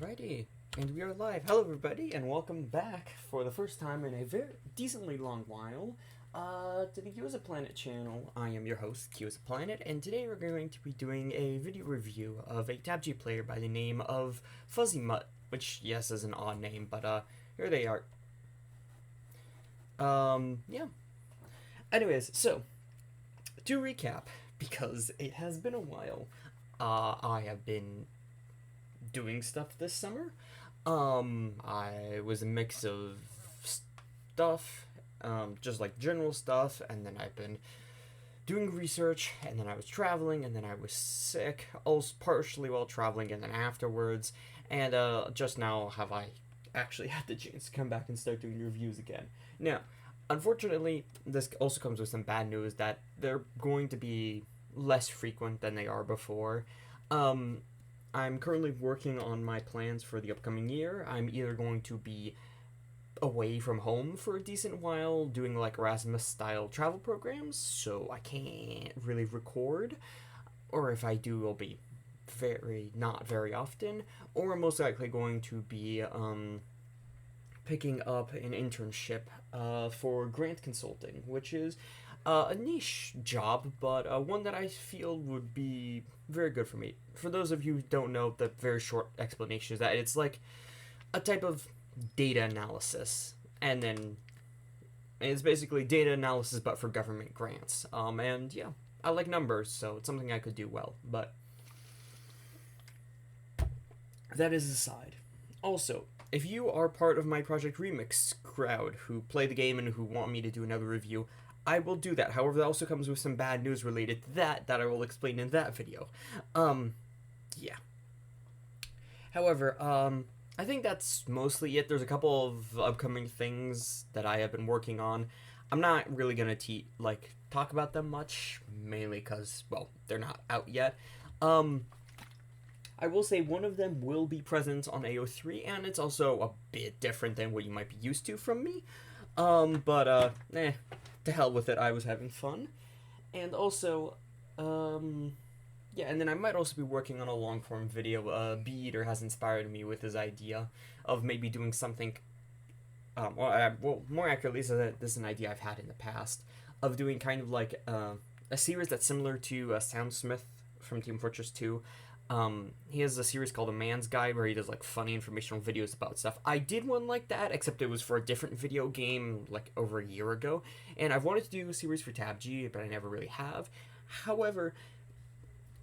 Alrighty, and we are live. Hello everybody, and welcome back for the first time in a very decently long while to the Q is a Planet channel. I am your host, Q is a Planet, and today we're going to be doing a video review of a TABG player by the name of Fuzzymutt, which, yes, is an odd name, but here they are. Yeah. Anyways, so, to recap, because it has been a while, I have been doing stuff this summer. I was a mix of stuff, just like general stuff, and then I've been doing research, and then I was traveling, and then I was sick, also partially while traveling, and then afterwards, and just now have I actually had the chance to come back and start doing reviews again. Now, unfortunately, this also comes with some bad news that they're going to be less frequent than they are before. I'm currently working on my plans for the upcoming year. I'm either going to be away from home for a decent while, doing like Erasmus-style travel programs, so I can't really record, or if I do, it'll be not very often, or I'm most likely going to be picking up an internship for grant consulting, which is a niche job, but one that I feel would be very good for me. For those of you who don't know, the very short explanation is that it's like a type of data analysis, and then it's basically data analysis but for government grants. And yeah, I like numbers, so it's something I could do well, but that is aside. Also, if you are part of my Project Remix crowd who play the game and who want me to do another review, I will do that. However, that also comes with some bad news related to that I will explain in that video. Yeah. However, I think that's mostly it. There's a couple of upcoming things that I have been working on. I'm not really gonna talk about them much, mainly because, well, they're not out yet. I will say one of them will be present on AO3, and it's also a bit different than what you might be used to from me. To hell with it, I was having fun. And also, yeah, and then I might also be working on a long-form video. B-Eater has inspired me with his idea of maybe doing something, well, more accurately, this is an idea I've had in the past, of doing kind of like a series that's similar to Soundsmith from Team Fortress 2. He has a series called A Man's Guide where he does like funny informational videos about stuff. I did one like that, except it was for a different video game like over a year ago, and I've wanted to do a series for TABG, but I never really have. However,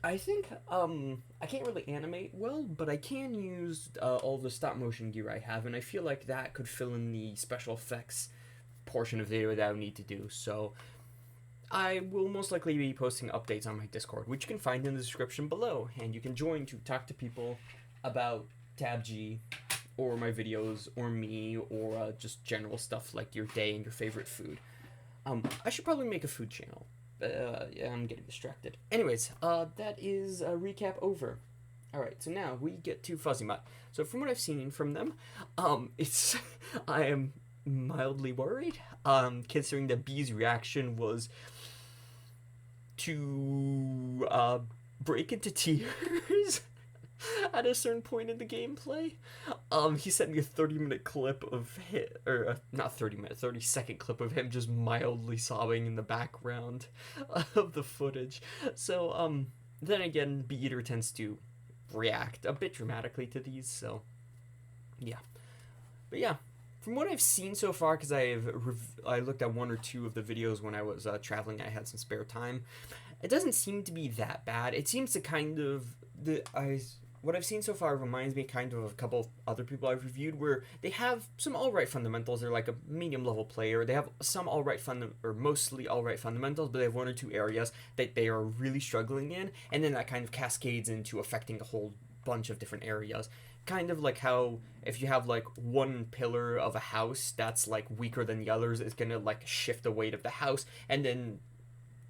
I think I can't really animate well, but I can use all the stop motion gear I have, and I feel like that could fill in the special effects portion of the video that I would need to do. So I will most likely be posting updates on my Discord, which you can find in the description below, and you can join to talk to people about TABG, or my videos, or me, or just general stuff like your day and your favorite food. I should probably make a food channel. Yeah, I'm getting distracted. Anyways, that is a recap over. Alright, so now we get to Fuzzymutt. So from what I've seen from them, I am mildly worried, considering that B's reaction was to break into tears at a certain point in the gameplay. He sent me a 30-minute clip of not 30-minute, 30-second clip of him just mildly sobbing in the background of the footage. So, then again, B-Eater tends to react a bit dramatically to these, so yeah. But yeah, from what I've seen so far, because I looked at one or two of the videos when I was traveling, I had some spare time. It doesn't seem to be that bad. It seems to kind of what I've seen so far reminds me kind of a couple of other people I've reviewed where they have some alright fundamentals. They're like a medium level player. They have some mostly alright fundamentals, but they have one or two areas that they are really struggling in, and then that kind of cascades into affecting a whole bunch of different areas. Kind of like how if you have like one pillar of a house that's like weaker than the others, it's gonna like shift the weight of the house, and then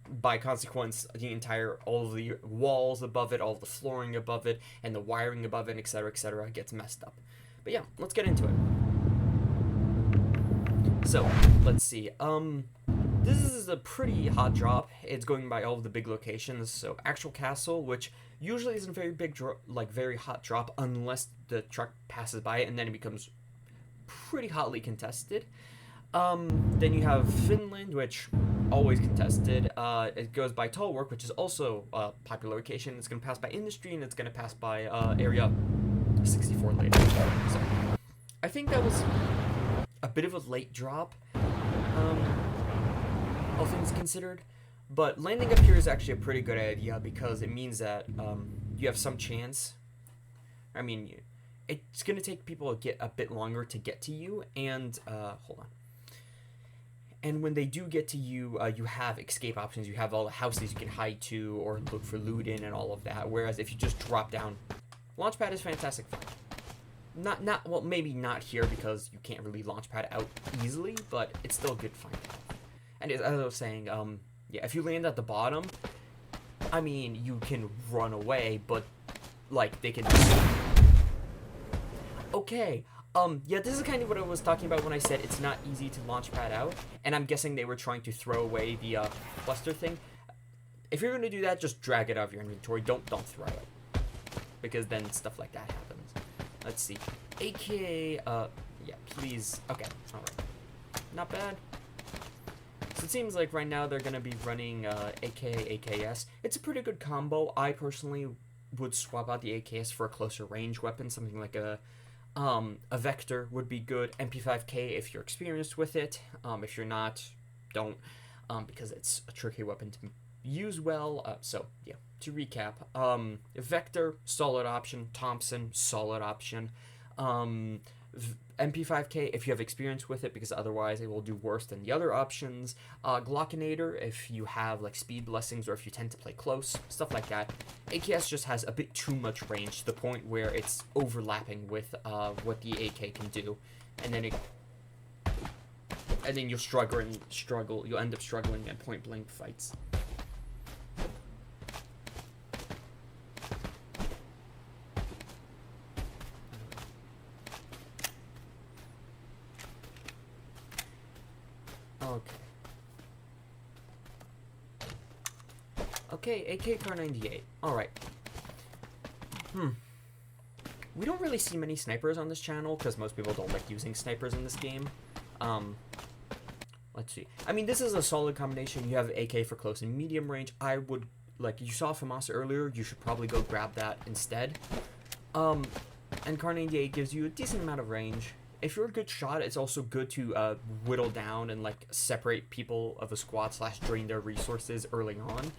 by consequence all of the walls above it, all of the flooring above it, and the wiring above it, etc., gets messed up. But yeah, let's get into it. So let's see. This is a pretty hot drop. It's going by all of the big locations. So actual castle, which usually isn't a very big very hot drop unless the truck passes by it, and then it becomes pretty hotly contested. Then you have Finland, which always contested. It goes by Tallwork, which is also a popular location. It's going to pass by Industry, and it's going to pass by Area 64 later. So I think that was a bit of a late drop, all things considered. But landing up here is actually a pretty good idea because it means that you have some chance. I mean, it's going to take people a bit longer to get to you, and hold on. And when they do get to you, you have escape options. You have all the houses you can hide to or look for loot in and all of that. Whereas if you just drop down, Launchpad is fantastic fun. Well, maybe not here because you can't really Launchpad out easily, but it's still good fun. And as I was saying, yeah, if you land at the bottom, I mean, you can run away, but like they can. Okay. Yeah, this is kind of what I was talking about when I said it's not easy to Launchpad out, and I'm guessing they were trying to throw away the cluster thing. If you're going to do that, just drag it out of your inventory. Don't throw it, because then stuff like that happens. Let's see. AK, yeah, please. Okay, alright. Not bad. So it seems like right now they're going to be running AK, AKS. It's a pretty good combo. I personally would swap out the AKS for a closer range weapon, something like a Vector would be good. MP5K if you're experienced with it. If you're not, don't, because it's a tricky weapon to use well. So yeah, to recap, Vector, solid option. Thompson, solid option. MP5K if you have experience with it, because otherwise it will do worse than the other options. Glockinator if you have like speed blessings or if you tend to play close, stuff like that. AKS just has a bit too much range to the point where it's overlapping with what the AK can do, and then you'll struggle. You'll end up struggling at point blank fights. Okay, AK Car 98. Alright. We don't really see many snipers on this channel, because most people don't like using snipers in this game. Let's see. I mean, this is a solid combination. You have AK for close and medium range. I would, like, you saw FAMAS earlier, you should probably go grab that instead. And Car 98 gives you a decent amount of range. If you're a good shot, it's also good to whittle down and, like, separate people of a squad / drain their resources early on.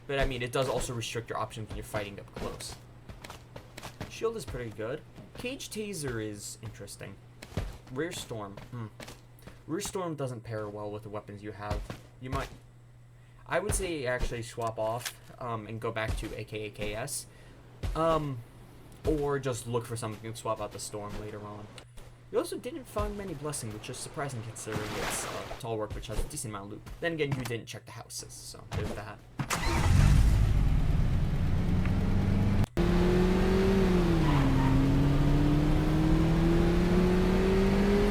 But I mean, it does also restrict your options when you're fighting up close. Shield is pretty good. Cage Taser is interesting. Rear Storm. Rear Storm doesn't pair well with the weapons you have. You might... I would say actually swap off, and go back to AKS. Or just look for something and swap out the Storm later on. You also didn't find many blessings, which is surprising considering it's Tallwork, which has a decent amount of loot. Then again, you didn't check the houses, so there's that.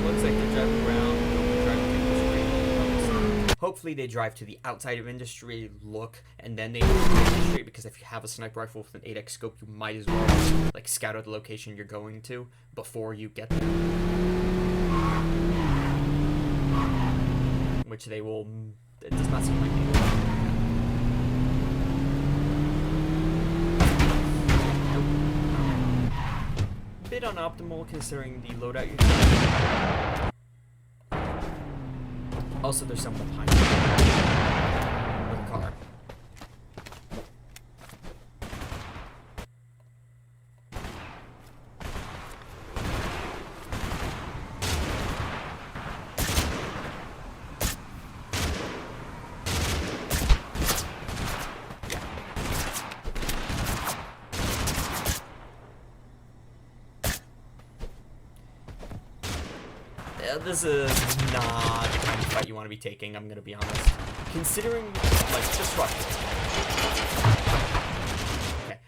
Looks like they're driving around. Hopefully they drive to the outside of Industry, look, and then they go to Industry, because if you have a sniper rifle with an 8x scope, you might as well like scout out the location you're going to before you get there. Which they will... It does not seem like they will. Bit unoptimal considering the loadout you have. Also, there's someone behind you with a car. This is not the kind of fight you want to be taking, I'm gonna be honest. Considering, like, just rush it. Okay.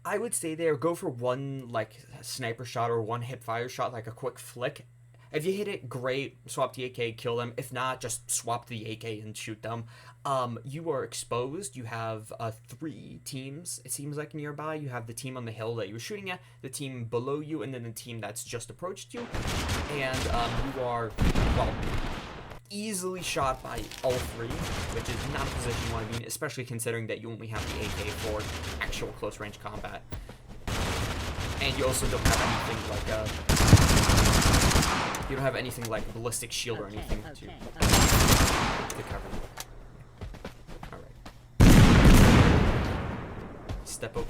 I would say there, go for one, like, sniper shot or one hip fire shot, like a quick flick. If you hit it, great. Swap the AK, kill them. If not, just swap the AK and shoot them. You are exposed. You have 3 teams, it seems like, nearby. You have the team on the hill that you were shooting at, the team below you, and then the team that's just approached you. And you are, well, easily shot by all 3, which is not a position you want to be in, especially considering that you only have the AK for actual close-range combat. And you also don't have anything like you don't have anything like a ballistic shield or anything to cover. Alright. Step up.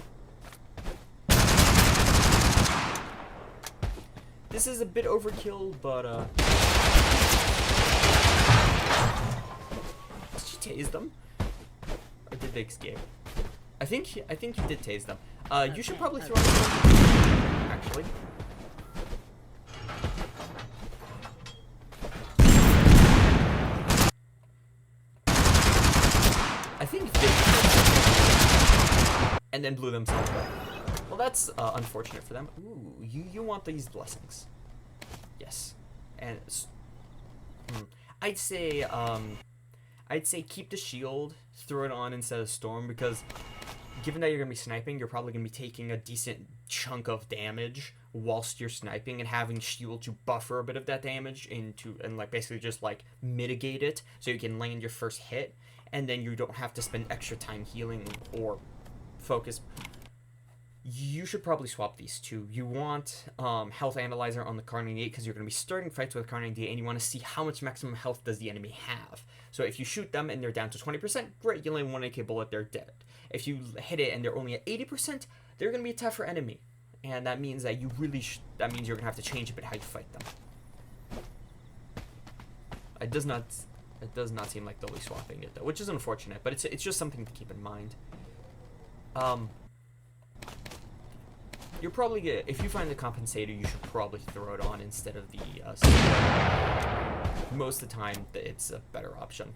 This is a bit overkill, but did you tase them? Or did they escape? I think you did tase them. You should probably throw them actually. I think they and then blew themselves up. Well, that's unfortunate for them. Ooh, you want these blessings. Yes. And I'd say keep the shield, throw it on instead of storm, because given that you're gonna be sniping, you're probably gonna be taking a decent chunk of damage whilst you're sniping, and having shield to buffer a bit of that damage and like basically just like mitigate it so you can land your first hit, and then you don't have to spend extra time healing or focus. You should probably swap these two. You want health analyzer on the Kar 98 because you're going to be starting fights with Kar 98 and you want to see how much maximum health does the enemy have. So if you shoot them and they're down to 20%, great, you land one AK bullet, they're dead. If you hit it and they're only at 80%, they're going to be a tougher enemy. And that means that you really that means you're going to have to change a bit how you fight them. It does not seem like they'll be swapping it though, which is unfortunate, but it's just something to keep in mind. You're probably gonna, if you find the compensator, you should probably throw it on instead of the most of the time it's a better option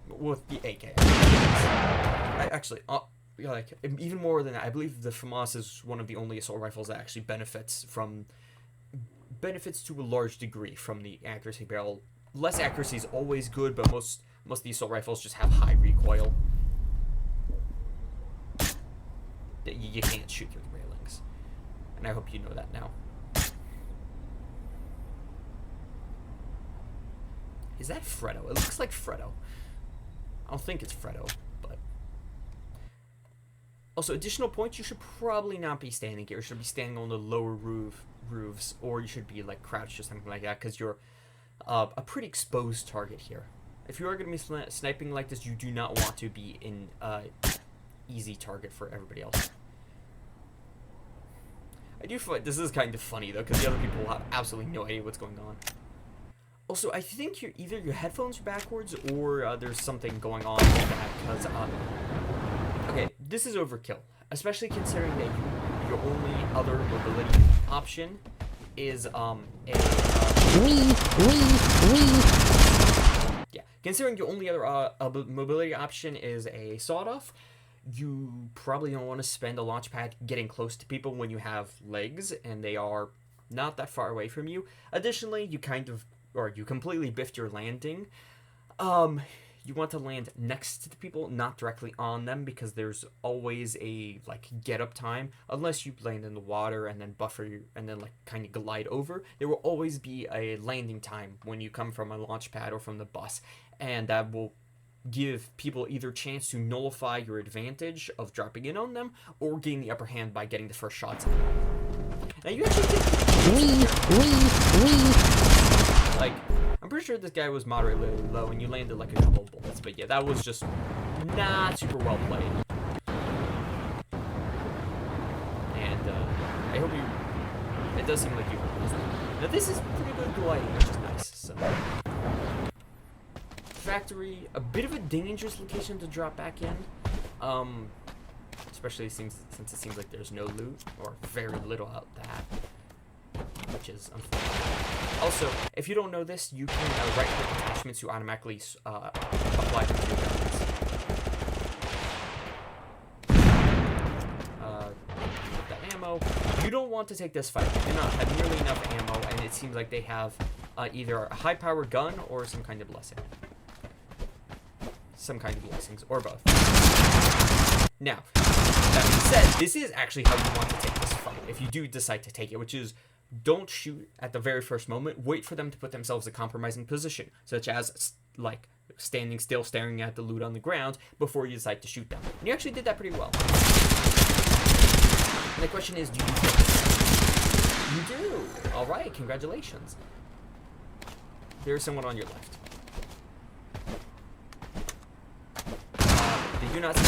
with the AK. Like even more than that, I believe the FAMAS is one of the only assault rifles that actually benefits to a large degree from the accuracy barrel. Less accuracy is always good, but most of the assault rifles just have high recoil. You can't shoot through the railings. And I hope you know that now. Is that Freddo? It looks like Freddo. I don't think it's Freddo, but... Also, additional points, you should probably not be standing here. You should be standing on the lower roofs, or you should be like crouched or something like that, because you're a pretty exposed target here. If you are going to be sniping like this, you do not want to be in easy target for everybody else. I do feel like this is kind of funny though, because the other people will have absolutely no idea what's going on. Also, I think either your headphones are backwards or there's something going on with that, because okay, this is overkill, especially considering that your only other mobility option is considering your only other mobility option is a sawed-off. You probably don't want to spend a launch pad getting close to people when you have legs and they are not that far away from you. Additionally, you completely biffed your landing. You want to land next to the people, not directly on them, because there's always a get up time. Unless you land in the water and then and then kind of glide over, there will always be a landing time when you come from a launch pad or from the bus, and that will give people either chance to nullify your advantage of dropping in on them or gain the upper hand by getting the first shots. Now you actually I'm pretty sure this guy was moderately low and you landed like a couple of bullets, but yeah, that was just not super well played. And I hope it does seem like you heard this. Now this is pretty good gliding, which is nice, so. Factory, a bit of a dangerous location to drop back in, especially since it seems like there's no loot, or very little out that, which is unfortunate. Also, if you don't know this, you can right-click attachments to automatically apply them to your guns. That ammo. You don't want to take this fight. You do not have nearly enough ammo, and it seems like they have either a high-power gun or some kind of blessing. Some kind of blessings, or both. Now, that being said, this is actually how you want to take this fight, if you do decide to take it, which is, don't shoot at the very first moment, wait for them to put themselves in a compromising position, such as, like, standing still, staring at the loot on the ground, before you decide to shoot them. And you actually did that pretty well. And the question is, do you take it? You do! Alright, congratulations. There's someone on your left. Did you not see?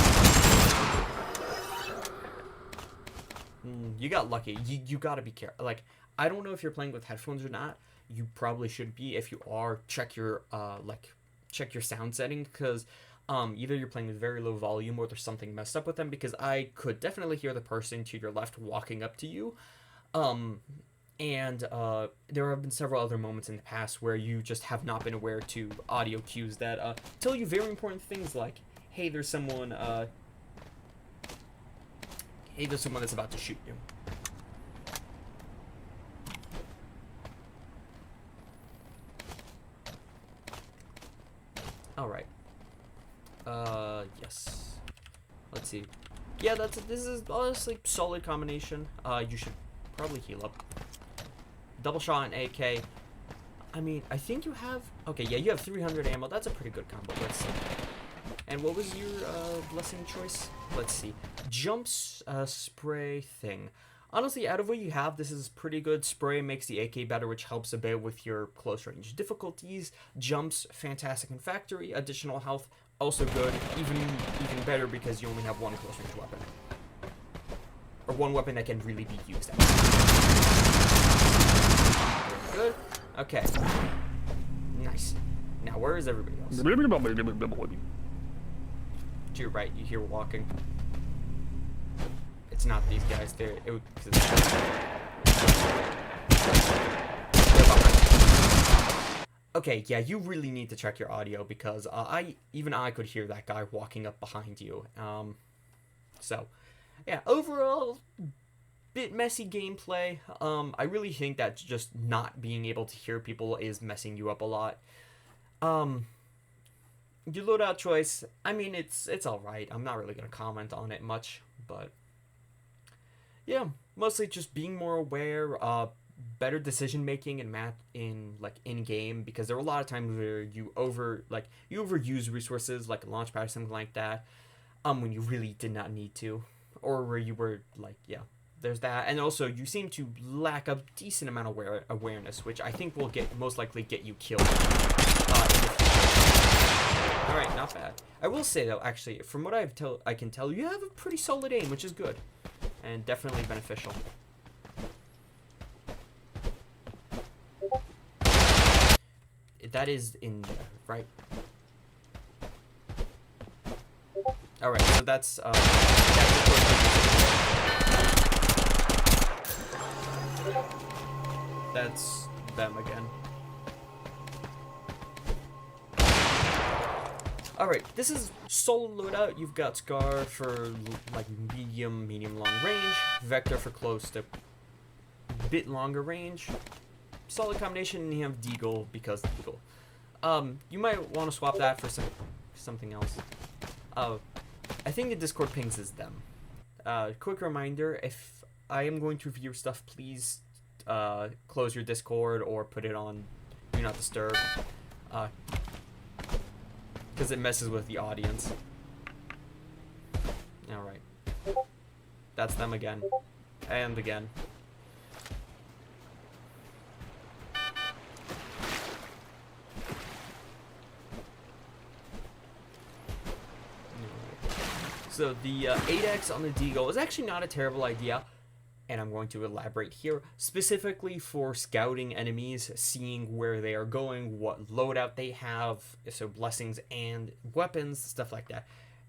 You got lucky. You gotta be careful. Like, I don't know if you're playing with headphones or not. You probably should be. If you are, check your sound setting, because either you're playing with very low volume or there's something messed up with them, because I could definitely hear the person to your left walking up to you. And there have been several other moments in the past where you just have not been aware to audio cues that tell you very important things, like, hey, there's someone that's about to shoot you. Alright. Yes. Let's see. Yeah, this is honestly solid combination. You should probably heal up. Double shot and AK. I mean, I think you have... Okay, yeah, you have 300 ammo. That's a pretty good combo. Let's see. And what was your blessing choice? Let's see. Jumps, spray thing. Honestly, out of what you have, this is pretty good. Spray makes the AK better, which helps a bit with your close range difficulties. Jumps, fantastic in factory. Additional health, also good. Even better because you only have one close range weapon. Or one weapon that can really be used. Good. Okay. Nice. Now, where is everybody else? To your right, you hear walking. It's not these guys. Okay, yeah, you really need to check your audio, because I could hear that guy walking up behind you. So, yeah, overall, bit messy gameplay. I really think that just not being able to hear people is messing you up a lot. Your loadout choice, I mean, it's alright. I'm not really going to comment on it much, but yeah, mostly just being more aware, better decision making in game, because there are a lot of times where you overuse resources like a launch pad or something like that, when you really did not need to, or where you were like, yeah, there's that. And also, you seem to lack a decent amount of awareness, which I think will most likely get you killed. Alright, not bad. I will say, though, actually, from what I can tell, you have a pretty solid aim, which is good. And definitely beneficial. That is in there, right? Alright, so that's that's them again. Alright, this is solid loadout. You've got Scar for like medium long range, Vector for close to bit longer range. Solid combination, and you have Deagle because Deagle. You might want to swap that for something else. I think the Discord pings is them. Quick reminder, if I am going to review stuff, please close your Discord or put it on Do Not Disturb. Because it messes with the audience. Alright. That's them again. And again. So the 8x on the Deagle is actually not a terrible idea, and I'm going to elaborate here, specifically for scouting enemies, seeing where they are going, what loadout they have, so blessings and weapons, stuff like that.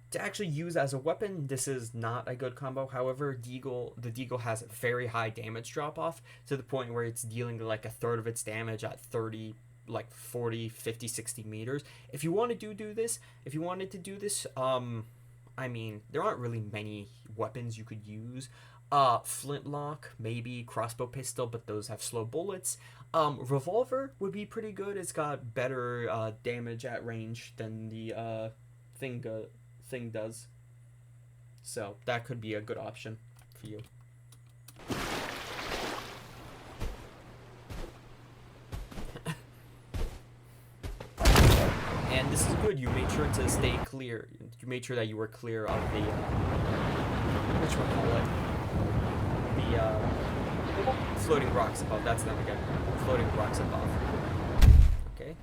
To actually use as a weapon, this is not a good combo. However, the Deagle has a very high damage drop-off, to the point where it's dealing like a third of its damage at 30, like 40, 50, 60 meters. If you want to do this, I mean, there aren't really many weapons you could use. Flintlock, maybe crossbow pistol, but those have slow bullets. Revolver would be pretty good. It's got better damage at range than the thing does. So that could be a good option for you. And this is good. You made sure to stay clear. You made sure that you were clear of the whatchamacallit? The floating rocks above. That's them again. Floating rocks above. Okay.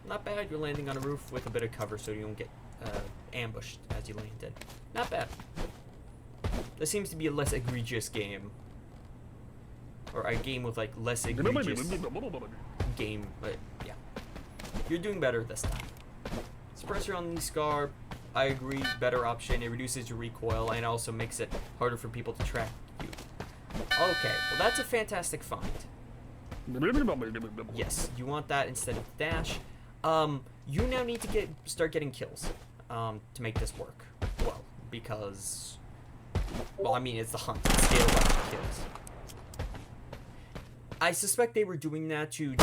Not bad. You're landing on a roof with a bit of cover so you don't get ambushed as you land in. Not bad. This seems to be a less egregious game. Or a game with like less egregious game, but yeah. You're doing better this time. Suppressor on the Scar, I agree, better option. It reduces your recoil and also makes it harder for people to track you. Okay, well that's a fantastic find. Yes, you want that instead of dash. You now need to start getting kills to make this work well, because, well, I mean, it's the hunt. It's scale up kills. I suspect they were doing that to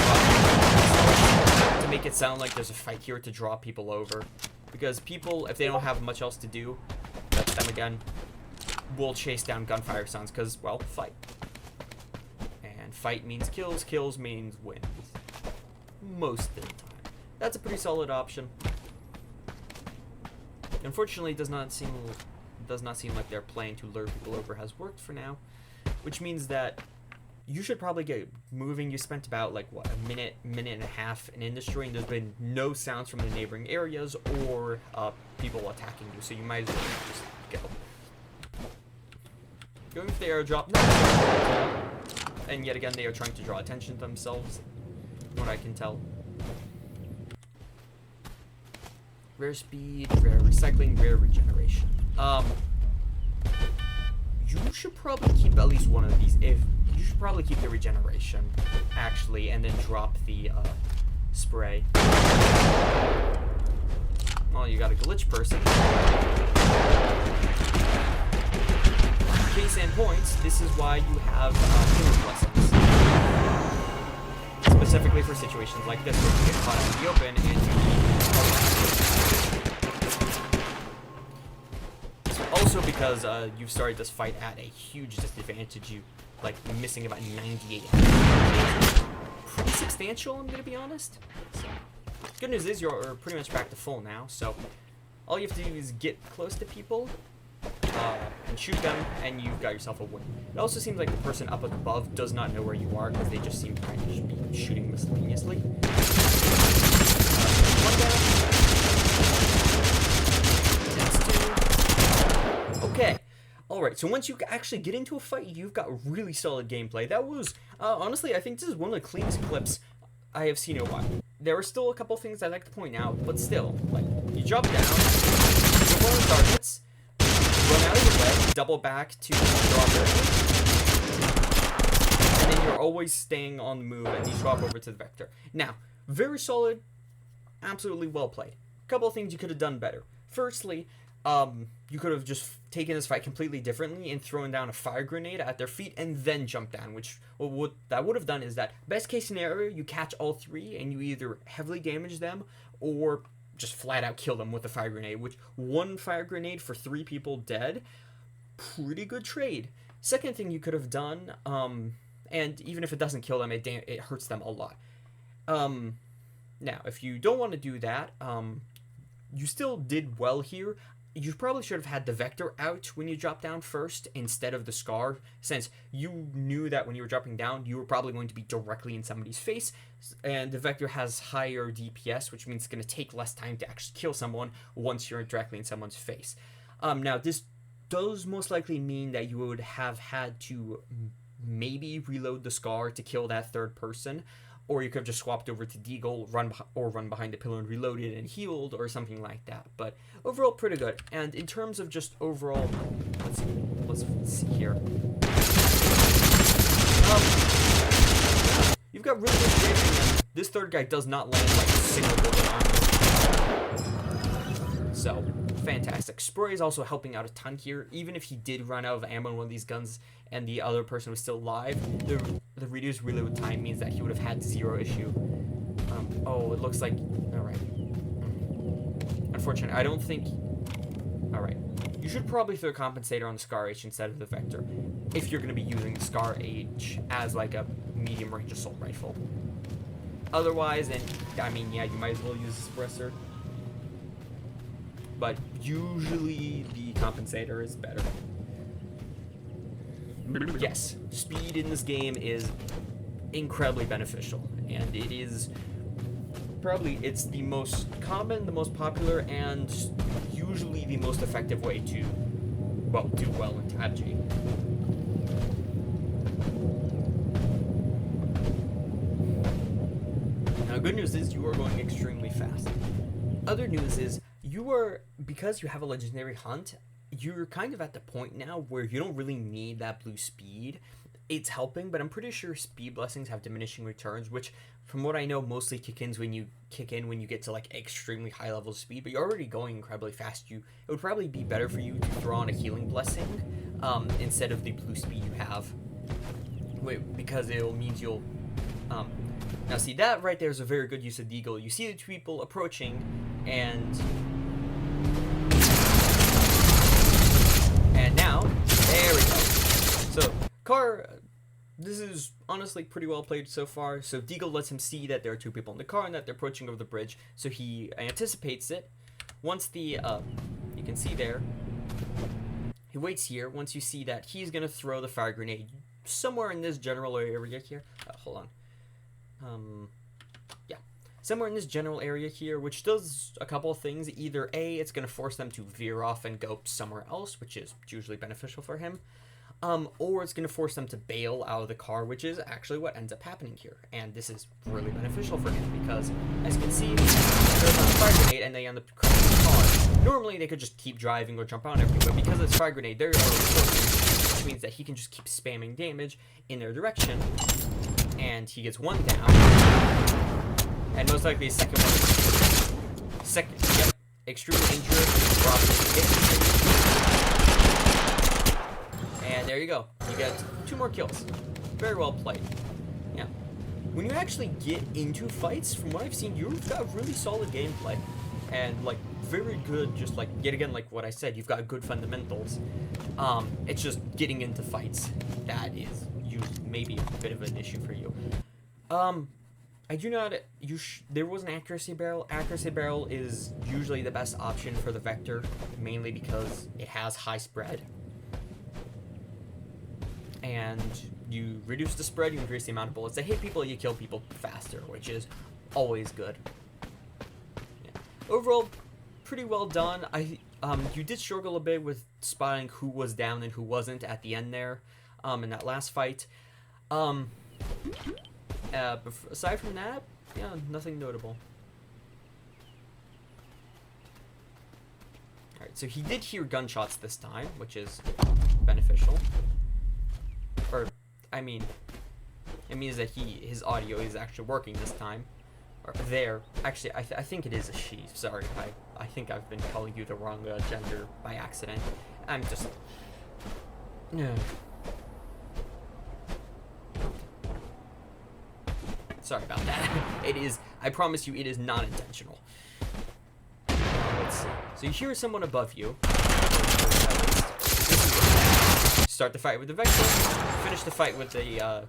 make it sound like there's a fight here to draw people over, because people, if they don't have much else to do, that's them again, will chase down gunfire sounds, because, well, fight. And fight means kills, kills means wins. Most of the time. That's a pretty solid option. Unfortunately, it does not seem like their plan to lure people over has worked for now, which means that you should probably get moving. You spent about, like, what, a minute and a half in industry, and there's been no sounds from the neighboring areas or people attacking you, so you might as well just go. Going for the airdrop. And yet again, they are trying to draw attention to themselves, from what I can tell. Rare speed, rare recycling, rare regeneration. You should probably keep at least one of these. You should probably keep the regeneration, actually, and then drop the spray. Well, you got a glitch person. Case and points, this is why you have healing lessons. Specifically for situations like this, where you get caught out in the open and you need also because you've started this fight at a huge disadvantage. You like missing about 98. Pretty substantial, I'm gonna be honest. So, good news is you're pretty much back to full now, so all you have to do is get close to people and shoot them, and you've got yourself a win. It also seems like the person up above does not know where you are, because they just seem to kind of be shooting miscellaneously. One down. That's two. Okay. Alright, so once you actually get into a fight, you've got really solid gameplay. That was, honestly, I think this is one of the cleanest clips I have seen in a while. There are still a couple things I'd like to point out, but still, like, you jump down, you roll targets, run out of the way, double back to draw vector, and then you're always staying on the move, and you swap over to the vector. Now, very solid, absolutely well played. A couple of things you could have done better. Firstly, you could have just taken this fight completely differently and thrown down a fire grenade at their feet and then jumped down, which what that would have done is that, best case scenario, you catch all three and you either heavily damage them or just flat out kill them with a fire grenade, which one fire grenade for 3 people dead, pretty good trade. Second thing you could have done, and even if it doesn't kill them, it hurts them a lot. Now, if you don't want to do that, you still did well here. You probably should have had the vector out when you dropped down first instead of the scar, since you knew that when you were dropping down, you were probably going to be directly in somebody's face, and the vector has higher DPS, which means it's going to take less time to actually kill someone once you're directly in someone's face. Now, this does most likely mean that you would have had to maybe reload the scar to kill that third person, or you could have just swapped over to Deagle, run behind the pillar and reloaded and healed, or something like that. But overall, pretty good. And in terms of just overall, let's see here. You've got really good training, and this third guy does not land like a single bullet on him. So, fantastic. Spray is also helping out a ton here. Even if he did run out of ammo in one of these guns and the other person was still alive, the reduced reload time means that he would have had 0 issue. Oh, it looks like... Alright. Unfortunately, I don't think... Alright. You should probably throw a compensator on the Scar H instead of the Vector, if you're going to be using the Scar H as like a medium range assault rifle. Otherwise, then, I mean, yeah, you might as well use a suppressor. But usually the compensator is better. Yes, speed in this game is incredibly beneficial, and it is probably, it's the most common, the most popular, and usually the most effective way to, well, do well in TABG. Now, good news is you are going extremely fast. Other news is you are, because you have a legendary hunt, you're kind of at the point now where you don't really need that blue speed. It's helping, but I'm pretty sure speed blessings have diminishing returns, which from what I know mostly kick in when you get to like extremely high levels of speed, but you're already going incredibly fast. It would probably be better for you to throw on a healing blessing instead of the blue speed you have. Because it'll means you'll now see that right there is a very good use of Deagle. You see the two people approaching and now there we go. So car, this is honestly pretty well played so far. So Deagle lets him see that there are two people in the car and that they're approaching over the bridge. So he anticipates it. Once the, you can see there, he waits here. Once you see that, he's going to throw the fire grenade somewhere in this general area here. Hold on. Yeah. Somewhere in this general area here, which does a couple of things. Either A, it's going to force them to veer off and go somewhere else, which is usually beneficial for him. Or it's going to force them to bail out of the car, which is actually what ends up happening here. And this is really beneficial for him because, as you can see, there's a fire grenade and they end up crashing the car. Normally, they could just keep driving or jump on everything, but because it's fire grenade, there are forces, which means that he can just keep spamming damage in their direction. And he gets one down. And most likely a second one. Yep. Extremely injured. And there you go. You get 2 more kills. Very well played. Yeah. When you actually get into fights, from what I've seen, you've got really solid gameplay. And, like, very good, just, like, yet again, like what I said, you've got good fundamentals. It's just getting into fights. That is maybe a bit of an issue for you. I do not, there was an accuracy barrel. Accuracy barrel is usually the best option for the Vector, mainly because it has high spread. And you reduce the spread, you increase the amount of bullets that hit people, you kill people faster, which is always good. Yeah. Overall, pretty well done. You did struggle a bit with spotting who was down and who wasn't at the end there, in that last fight. But aside from that, yeah, nothing notable. Alright, so he did hear gunshots this time, which is beneficial. Or, I mean, it means that his audio is actually working this time. Or there. Actually, I think it is a she. Sorry, I think I've been calling you the wrong gender by accident. I'm just... Yeah. Sorry about that. It is, I promise you, it is not intentional. Let's see. So you hear someone above you. Start the fight with the Vector. Finish the fight with the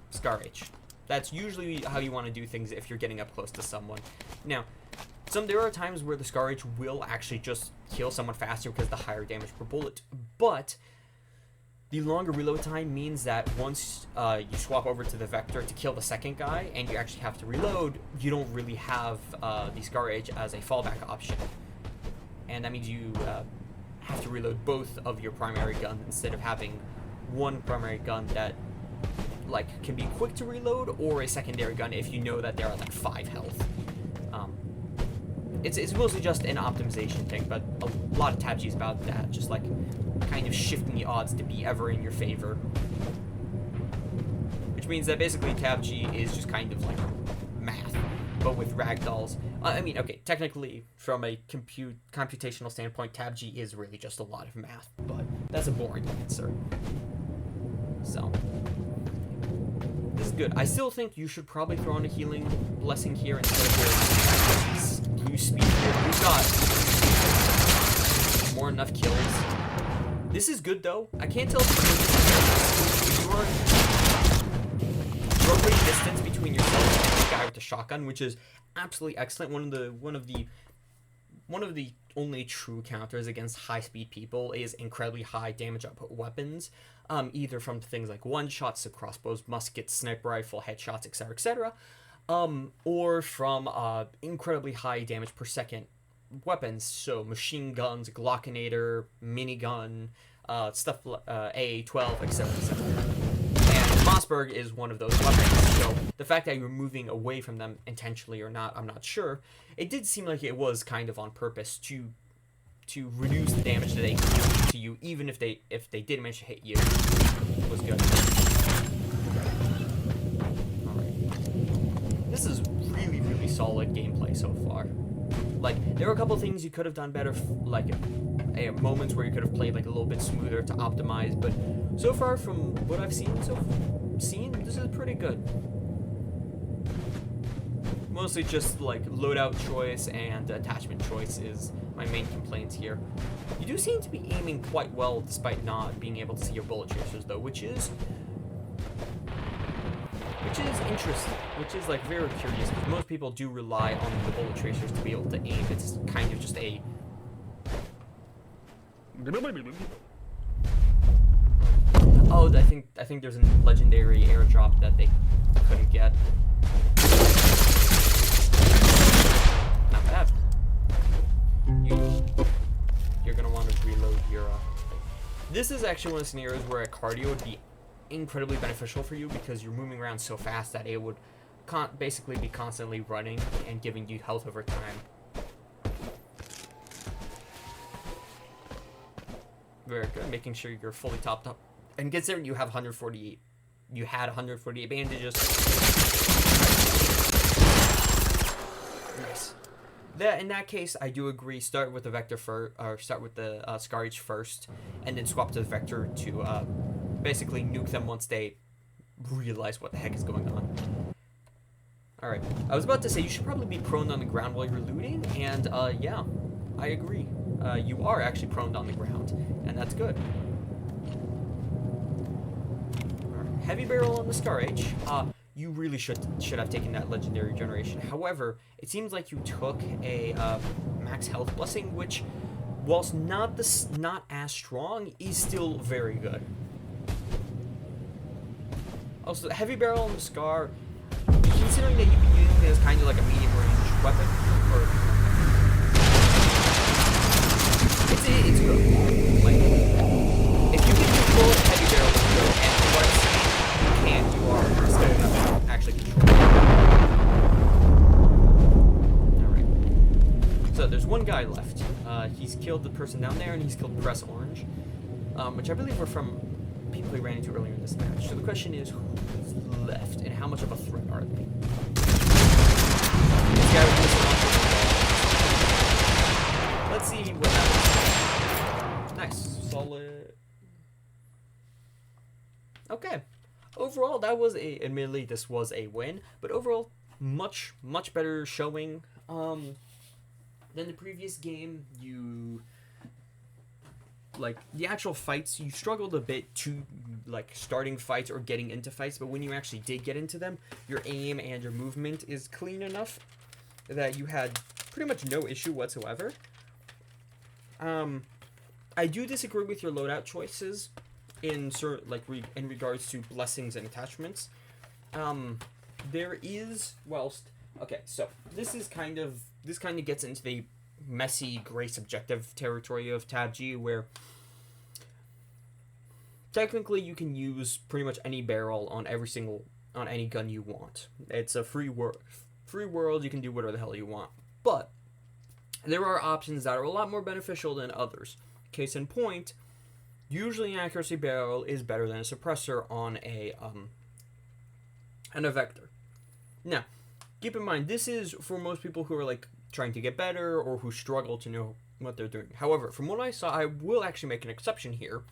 Scar H. That's usually how you want to do things if you're getting up close to someone. Now, there are times where the Scar H will actually just kill someone faster because of the higher damage per bullet, but the longer reload time means that once you swap over to the Vector to kill the second guy and you actually have to reload, you don't really have the Scar H as a fallback option. And that means you have to reload both of your primary guns instead of having one primary gun that can be quick to reload, or a secondary gun if you know that they're at like 5 health. It's mostly just an optimization thing, but a lot of TABG is about that, just like kind of shifting the odds to be ever in your favor. Which means that basically TABG is just kind of like math. but with ragdolls. I mean, okay, technically, from a computational standpoint, TABG is really just a lot of math, but that's a boring answer. So, this is good. I still think you should probably throw in a healing blessing here instead of your blue speed here. You've got more than enough kills. This is good, though. I can't tell if you are appropriate distance between yourself and the guy with the shotgun, which is absolutely excellent. One of the only true counters against high-speed people is incredibly high damage output weapons, either from things like one-shots, so crossbows, muskets, sniper rifle, headshots, etc., or from incredibly high damage per second weapons, so machine guns, Glockinator, minigun, stuff, AA-12, etc., etc. And Mossberg is one of those weapons, so the fact that you're moving away from them intentionally or not, I'm not sure. It did seem like it was kind of on purpose to reduce the damage that they can do to you, even if they did manage to hit you. It was good. Alright. This is really, really solid gameplay so far. Like, there were a couple things you could have done better, like moments where you could have played like a little bit smoother to optimize, but so far from what I've seen, this is pretty good. Mostly just like loadout choice and attachment choice is my main complaints here. You do seem to be aiming quite well despite not being able to see your bullet tracers though, which is interesting, which is like very curious, because most people do rely on the bullet tracers to be able to aim. It's kind of just a... Oh, I think there's a legendary airdrop that they couldn't get. Not bad. You're gonna want to reload your... This is actually one of the scenarios where a cardio would be incredibly beneficial for you, because you're moving around so fast that it would basically be constantly running and giving you health over time. Very good, making sure you're fully topped up. And considering you have 148, you had 148 bandages. Nice. In that case, I do agree. Start with the Vector first, or start with the Scar H first, and then swap to the Vector to basically nuke them once they realize what the heck is going on. Alright, I was about to say you should probably be prone on the ground while you're looting, and yeah, I agree. You are actually prone on the ground, and that's good. Right. Heavy barrel on the Scar H. You really should have taken that legendary generation. However, it seems like you took a max health blessing, which, whilst not as strong, is still very good. Also, the heavy barrel on the Scar, considering that you've been using it as kind of like a medium range weapon, or it's good. Like, if you can control the heavy barrel and what you can, you are good enough to actually control it. Alright. So there's one guy left. He's killed the person down there, and he's killed Press Orange, which I believe were from people we ran into earlier in this match. So the question is, who's left, and how much of a threat are they? This guy was Let's see what happens. Nice. Solid. Okay. Overall, that was admittedly, this was a win, but overall, much better showing than the previous game. Like, the actual fights, you struggled a bit to, like, starting fights or getting into fights, but when you actually did get into them, your aim and your movement is clean enough that you had pretty much no issue whatsoever. I do disagree with your loadout choices in in regards to blessings and attachments. There is, okay, so this kind of gets into the messy, gray, subjective territory of TABG, where technically you can use pretty much any barrel on any gun you want. It's a free world, you can do whatever the hell you want. But there are options that are a lot more beneficial than others. Case in point, usually an accuracy barrel is better than a suppressor on a Vector. Now, keep in mind, this is for most people who are like trying to get better or who struggle to know what they're doing. However, from what I saw, I will actually make an exception here,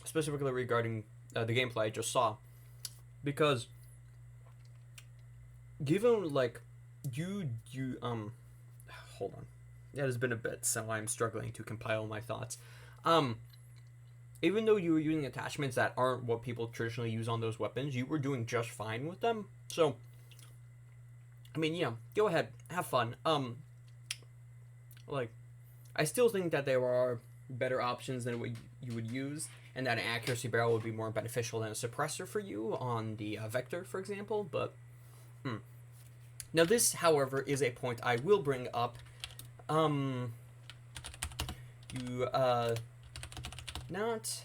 specifically regarding the gameplay I just saw, because given like you hold on, that has been a bit, so I'm struggling to compile my thoughts. Even though you were using attachments that aren't what people traditionally use on those weapons, you were doing just fine with them. So, I mean, yeah, go ahead, have fun. Like, I still think that there are better options than what you would use, and that an accuracy barrel would be more beneficial than a suppressor for you on the Vector, for example, but... Now this, however, is a point I will bring up. Not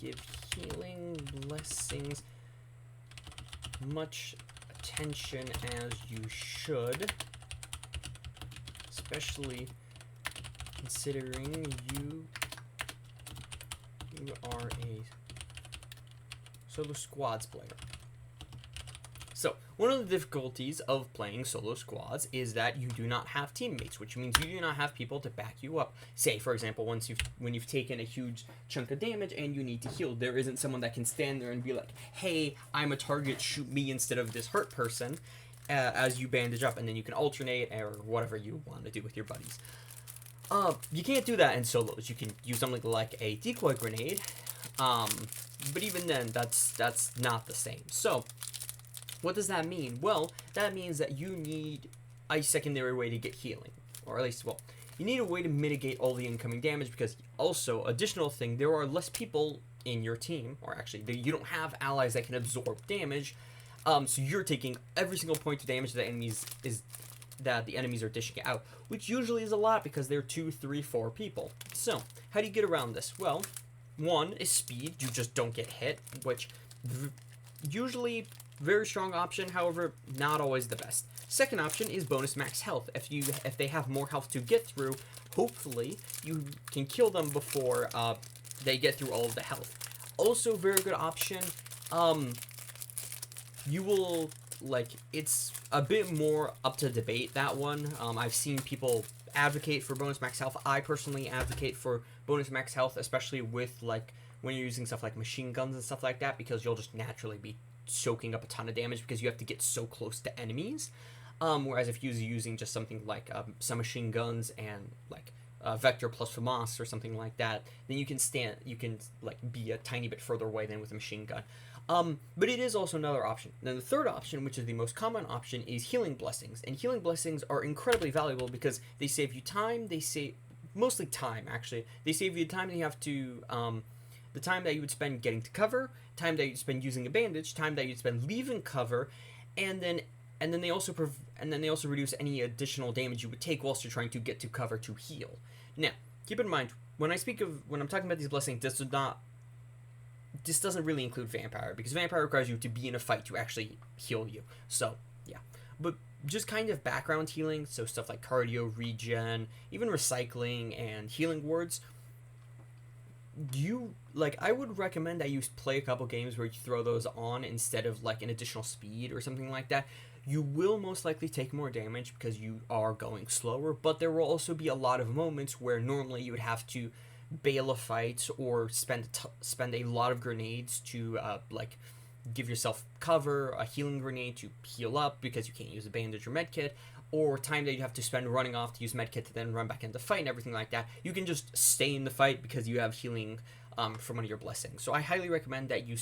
give healing blessings much attention as you should, especially considering you are a solo squads player. So, one of the difficulties of playing solo squads is that you do not have teammates, which means you do not have people to back you up. Say, for example, when you've taken a huge chunk of damage and you need to heal, there isn't someone that can stand there and be like, hey, I'm a target, shoot me instead of this hurt person, as you bandage up, and then you can alternate or whatever you want to do with your buddies. You can't do that in solos. You can use something like a decoy grenade, but even then, that's not the same. So, what does that mean? Well, that means that you need a secondary way to get healing. Or at least, well, you need a way to mitigate all the incoming damage, because also, additional thing, there are less people in your team, or actually, you don't have allies that can absorb damage, so you're taking every single point of damage that the enemies are dishing out, which usually is a lot because they're 2, 3, 4 people. So, how do you get around this? Well, one is speed. You just don't get hit, which usually very strong option, however, not always the best. Second option is bonus max health. If they have more health to get through, hopefully you can kill them before they get through all of the health. Also, very good option. You will, like, it's a bit more up to debate, that one. I've seen people advocate for bonus max health. I personally advocate for bonus max health, especially with, like, when you're using stuff like machine guns and stuff like that, because you'll just naturally be soaking up a ton of damage because you have to get so close to enemies. Whereas if you're using just something like some machine guns and like Vector plus FAMAS or something like that, then you can like be a tiny bit further away than with a machine gun. But it is also another option. Then the third option, which is the most common option, is healing blessings. And healing blessings are incredibly valuable because they save you time. They save mostly time, actually. They save you time that you have to the time that you would spend getting to cover, time that you'd spend using a bandage, time that you'd spend leaving cover, and then they also reduce any additional damage you would take whilst you're trying to get to cover to heal. Now, keep in mind, when I'm talking about these blessings, this doesn't really include Vampire, because Vampire requires you to be in a fight to actually heal you. So, yeah. But just kind of background healing, so stuff like cardio, regen, even recycling, and healing wards, I would recommend that you play a couple games where you throw those on instead of, like, an additional speed or something like that. You will most likely take more damage because you are going slower, but there will also be a lot of moments where normally you would have to bail a fight or spend a lot of grenades to, like, give yourself cover, a healing grenade to heal up because you can't use a bandage or medkit, or time that you have to spend running off to use medkit to then run back into the fight and everything like that. You can just stay in the fight because you have healing from one of your blessings. So I highly recommend that you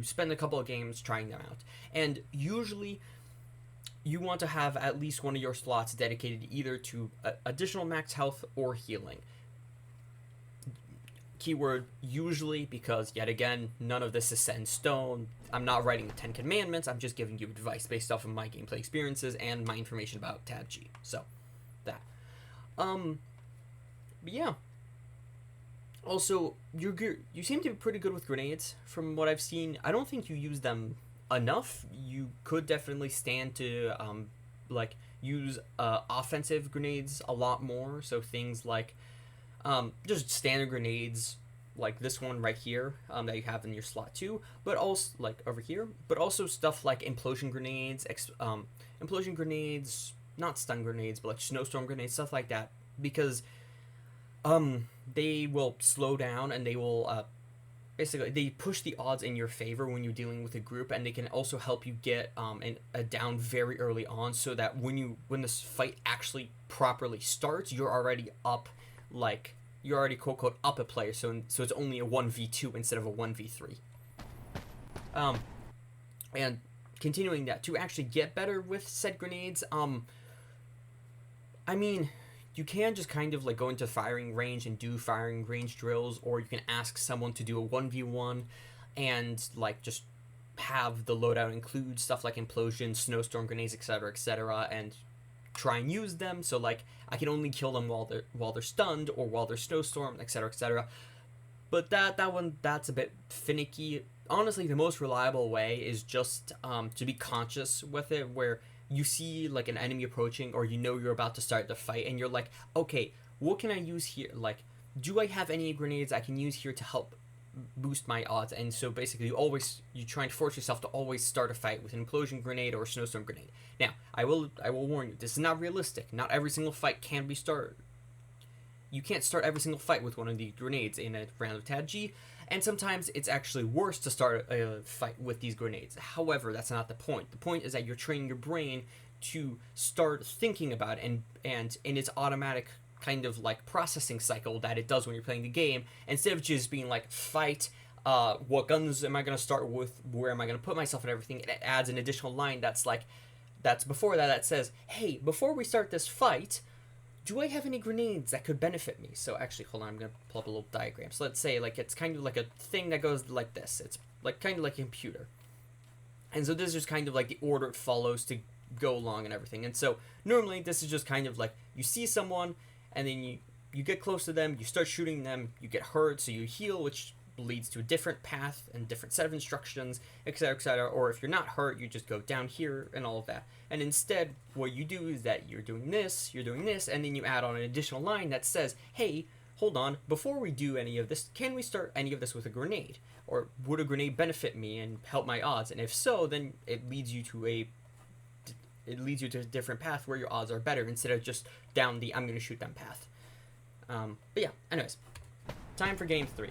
spend a couple of games trying them out. And usually you want to have at least one of your slots dedicated either to additional max health or healing. Keyword usually, because yet again, none of this is set in stone. I'm not writing the 10 Commandments, I'm just giving you advice based off of my gameplay experiences and my information about TABG. So, that. But yeah. Also, you seem to be pretty good with grenades, from what I've seen. I don't think you use them enough. You could definitely stand to, use offensive grenades a lot more. So things like, just standard grenades, like this one right here, that you have in your slot 2, but also like over here, but also stuff like implosion grenades, not stun grenades, but like snowstorm grenades, stuff like that, because they will slow down, and they will basically they push the odds in your favor when you're dealing with a group, and they can also help you get a down very early on, so that when this fight actually properly starts, you're already up, like you're already quote unquote up a player, so it's only a 1v2 instead of a 1v3. And continuing that, to actually get better with said grenades, I mean, you can just kind of like go into firing range and do firing range drills, or you can ask someone to do a 1v1 and like just have the loadout include stuff like implosion, snowstorm grenades, etc., and try and use them. So like I can only kill them while they're stunned or while they're snowstorm, etc. But that's a bit finicky. Honestly, the most reliable way is just to be conscious with it, where you see like an enemy approaching, or you know you're about to start the fight, and you're like, okay, what can I use here? Like, do I have any grenades I can use here to help boost my odds? And so basically you try and force yourself to always start a fight with an implosion grenade or a snowstorm grenade. Now, I will warn you, this is not realistic. Not every single fight can be started. You can't start every single fight with one of the grenades in a round of TABG, and sometimes it's actually worse to start a fight with these grenades. However, that's not the point. The point is that you're training your brain to start thinking about it, and in its automatic kind of like processing cycle that it does when you're playing the game, instead of just being like, fight, what guns am I going to start with, where am I going to put myself and everything, it adds an additional line that's before that says, hey, before we start this fight, do I have any grenades that could benefit me? So actually, hold on, I'm going to pull up a little diagram. So let's say like it's kind of like a thing that goes like this. It's like kind of like a computer. And so this is just kind of like the order it follows to go along and everything. And so normally this is just kind of like you see someone, and then you get close to them, you start shooting them, you get hurt, so you heal, which leads to a different path and different set of instructions, etc. Or if you're not hurt, you just go down here and all of that. And instead, what you do is that you're doing this, and then you add on an additional line that says, hey, hold on, before we do any of this, can we start any of this with a grenade? Or would a grenade benefit me and help my odds? And if so, then it leads you to a different path where your odds are better, instead of just down the I'm going to shoot them path. But yeah, anyways, time for game 3.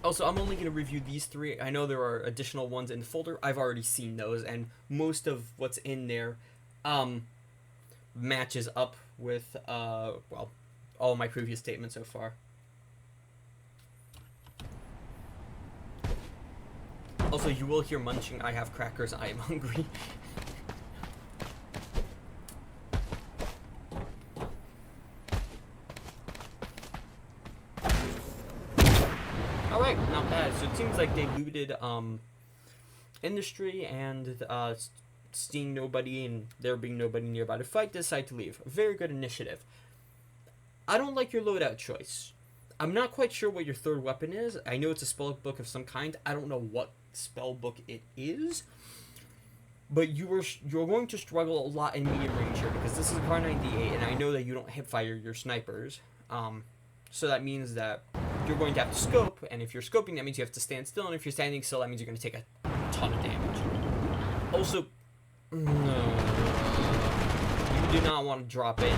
Also, I'm only going to review these 3. I know there are additional ones in the folder. I've already seen those, and most of what's in there matches up with, well, all my previous statements so far. Also, you will hear munching. I have crackers. I am hungry. Alright, not bad. So it seems like they looted industry, and seeing nobody and there being nobody nearby to fight, decide to leave. Very good initiative. I don't like your loadout choice. I'm not quite sure what your third weapon is. I know it's a spell book of some kind. I don't know what spell book it is. But you're going to struggle a lot in medium range here, because this is a Car 98, and I know that you don't hip fire your snipers. So that means that you're going to have to scope, and if you're scoping, that means you have to stand still, and if you're standing still, that means you're going to take a ton of damage. Also, no, you do not want to drop in.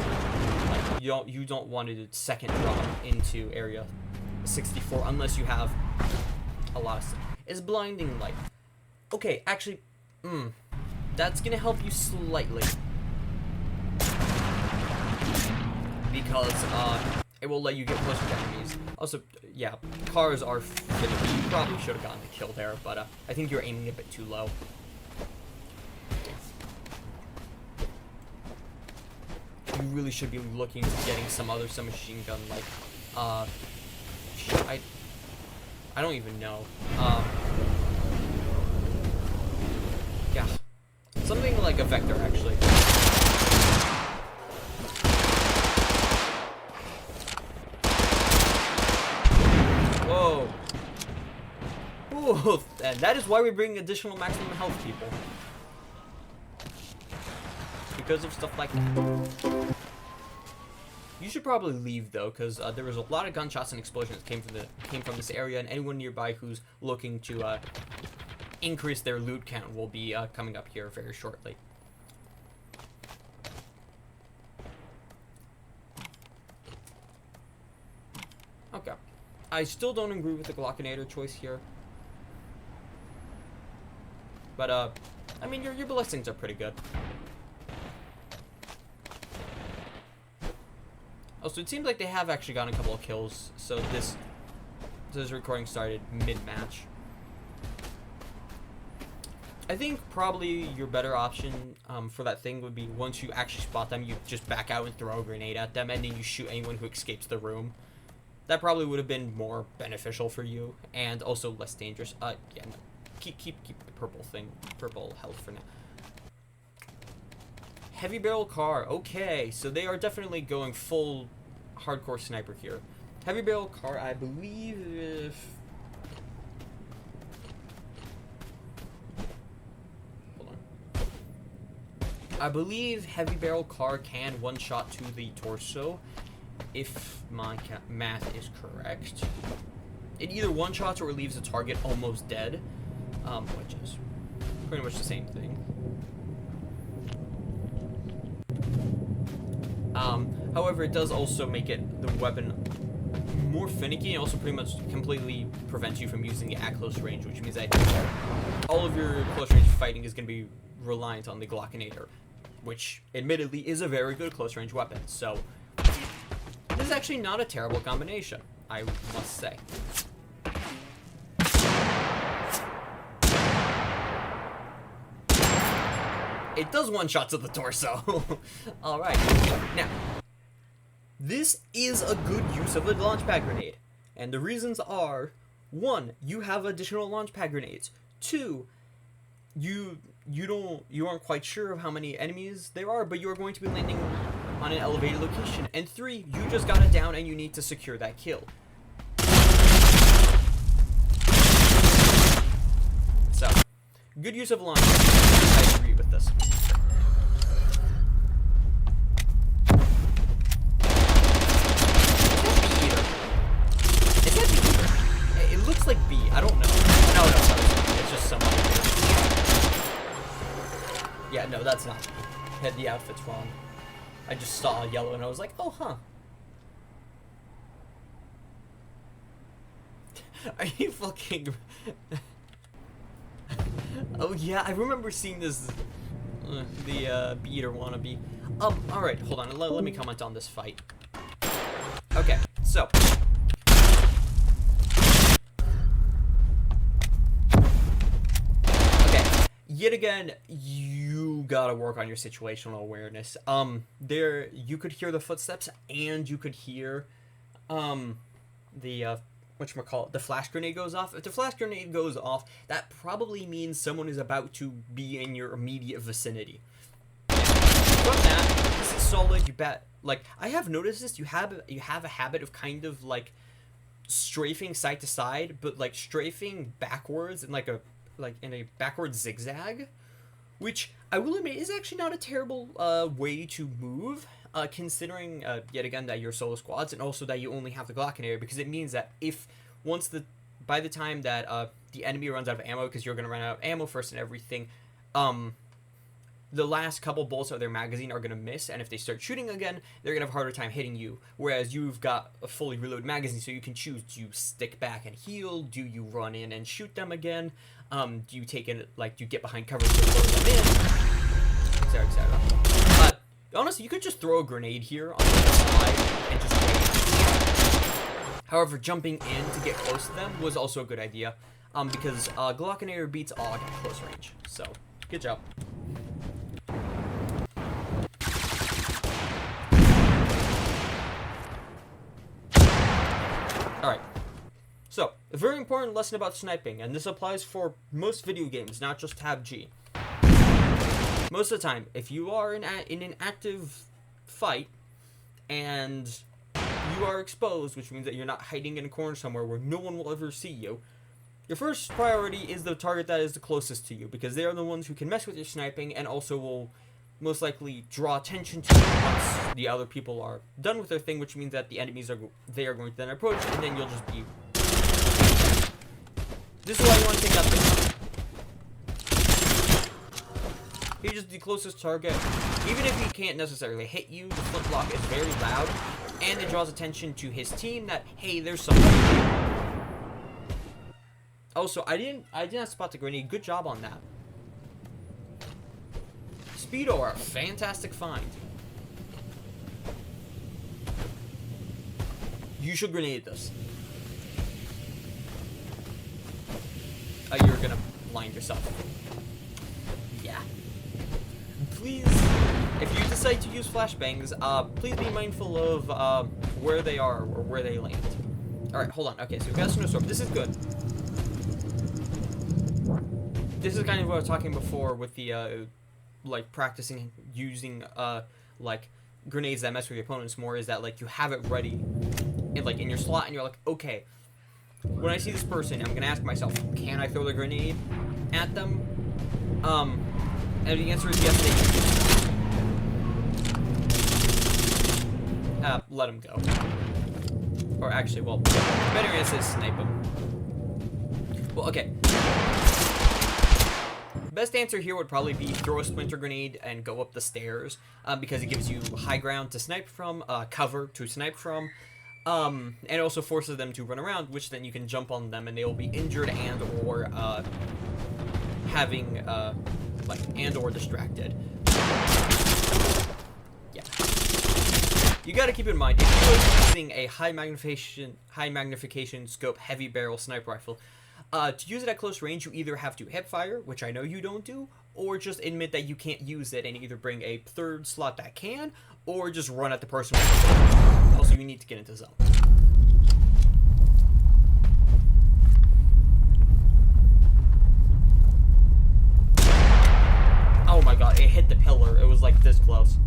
Like, you don't want to second drop into area 64 unless you have a lot of stuff. Is blinding light? Okay, actually, that's gonna help you slightly, because it will let you get closer to enemies. Also, yeah, cars are finicky. You probably should have gotten the kill there, but I think you're aiming a bit too low. You really should be looking at getting some machine gun, like, I don't even know. Yeah. Something like a vector, actually. Whoa. Ooh, and that is why we bring additional maximum health people. Because of stuff like that. You should probably leave though, because there was a lot of gunshots and explosions that came from this area, and anyone nearby who's looking to increase their loot count will be coming up here very shortly. Okay. I still don't agree with the Glockinator choice here. But, I mean, your blessings are pretty good. Also, it seems like they have actually gotten a couple of kills, so this recording started mid-match. I think probably your better option for that thing would be once you actually spot them, you just back out and throw a grenade at them, and then you shoot anyone who escapes the room. That probably would have been more beneficial for you, and also less dangerous. Yeah, no. Keep the purple health for now. Heavy barrel car. Okay, so they are definitely going full hardcore sniper here. Heavy barrel car, I believe. Hold on. I believe heavy barrel car can one shot to the torso, if my math is correct. It either one shots or it leaves the target almost dead, which is pretty much the same thing. However, it does also make the weapon more finicky, and also pretty much completely prevents you from using it at close range, which means that all of your close range fighting is going to be reliant on the Glockinator, which admittedly is a very good close range weapon. So this is actually not a terrible combination, I must say. It does one shot to the torso. Alright. Now, this is a good use of a launch pad grenade. And the reasons are, 1, you have additional launch pad grenades. 2, you aren't quite sure of how many enemies there are, but you are going to be landing on an elevated location. And 3, you just got it down and you need to secure that kill. So, good use of launch pad. I agree with this. It looks like B. I don't know. No, it's just some other thing. Yeah, no, that's not B. I had the outfits wrong. I just saw yellow and I was like, oh, huh. Are you fucking... Oh, yeah, I remember seeing this, the beater wannabe. Alright, hold on, let me comment on this fight. Okay, so... Okay, yet again, you gotta work on your situational awareness. There, you could hear the footsteps, and you could hear, the flash grenade goes off. If the flash grenade goes off, that probably means someone is about to be in your immediate vicinity. From that, this is solid. You bet. Like, I have noticed this. You have a habit of kind of like strafing side to side, but like strafing backwards in in a backward zigzag, which I will admit is actually not a terrible way to move. Considering yet again that you're solo squads, and also that you only have the Glockinator, because it means that by the time that the enemy runs out of ammo, because you're gonna run out of ammo first and everything, the last couple bolts of their magazine are gonna miss, and if they start shooting again, they're gonna have a harder time hitting you. Whereas you've got a fully reloaded magazine, so you can choose: do you stick back and heal? Do you run in and shoot them again? Do you take it do you get behind cover to load them in? Etc. Etc. Honestly, you could just throw a grenade here on the side and just wait. However, jumping in to get close to them was also a good idea, because Glockinator beats AUG at close range. So, good job. Alright. So, a very important lesson about sniping, and this applies for most video games, not just TABG. Most of the time, if you are in an active fight and you are exposed, which means that you're not hiding in a corner somewhere where no one will ever see you, your first priority is the target that is the closest to you, because they are the ones who can mess with your sniping and also will most likely draw attention to you once the other people are done with their thing, which means that the enemies are going to then approach, and then you'll just be. This is why you want to take that thing. He's just the closest target. Even if he can't necessarily hit you, the flintlock is very loud, and it draws attention to his team that, hey, there's somebody. Also, I didn't spot the grenade. Good job on that. Speedo are a fantastic find. You should grenade this. You're gonna blind yourself. Yeah. Please, if you decide to use flashbangs, please be mindful of where they are or where they land. Alright, hold on. Okay, so we've got a snowstorm. This is good. This is kind of what I was talking before with the, like, practicing using, like, grenades that mess with your opponents more, is that, like, you have it ready, in your slot, and you're like, okay, when I see this person, I'm gonna ask myself, can I throw the grenade at them? And the answer is yes, they can. Let him go. Or actually, well, the better answer is snipe him. Well, okay. Best answer here would probably be throw a splinter grenade and go up the stairs, because it gives you high ground to snipe from, cover to snipe from, and it also forces them to run around, which then you can jump on them and they'll be injured and or having and or distracted. Yeah. You gotta keep in mind, if you're using a high magnification scope heavy barrel sniper rifle, to use it at close range, you either have to hip fire, which I know you don't do, or just admit that you can't use it and either bring a third slot that can, or just run at the person with the gun. Also, you need to get into zone. Oh my god, it hit the pillar. It was like this close.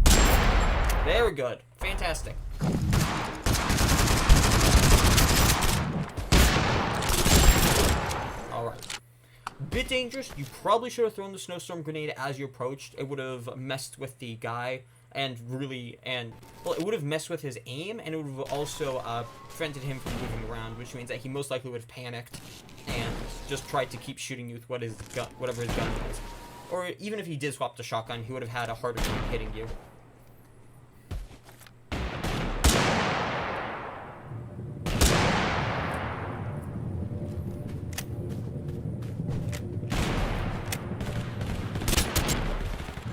Very good. Fantastic. Alright. Bit dangerous. You probably should have thrown the snowstorm grenade as you approached. It would have messed with the guy and it would have messed with his aim, and it would have also prevented him from moving around, which means that he most likely would have panicked and just tried to keep shooting you with whatever his gun was. Or even if he did swap the shotgun, he would have had a harder time hitting you.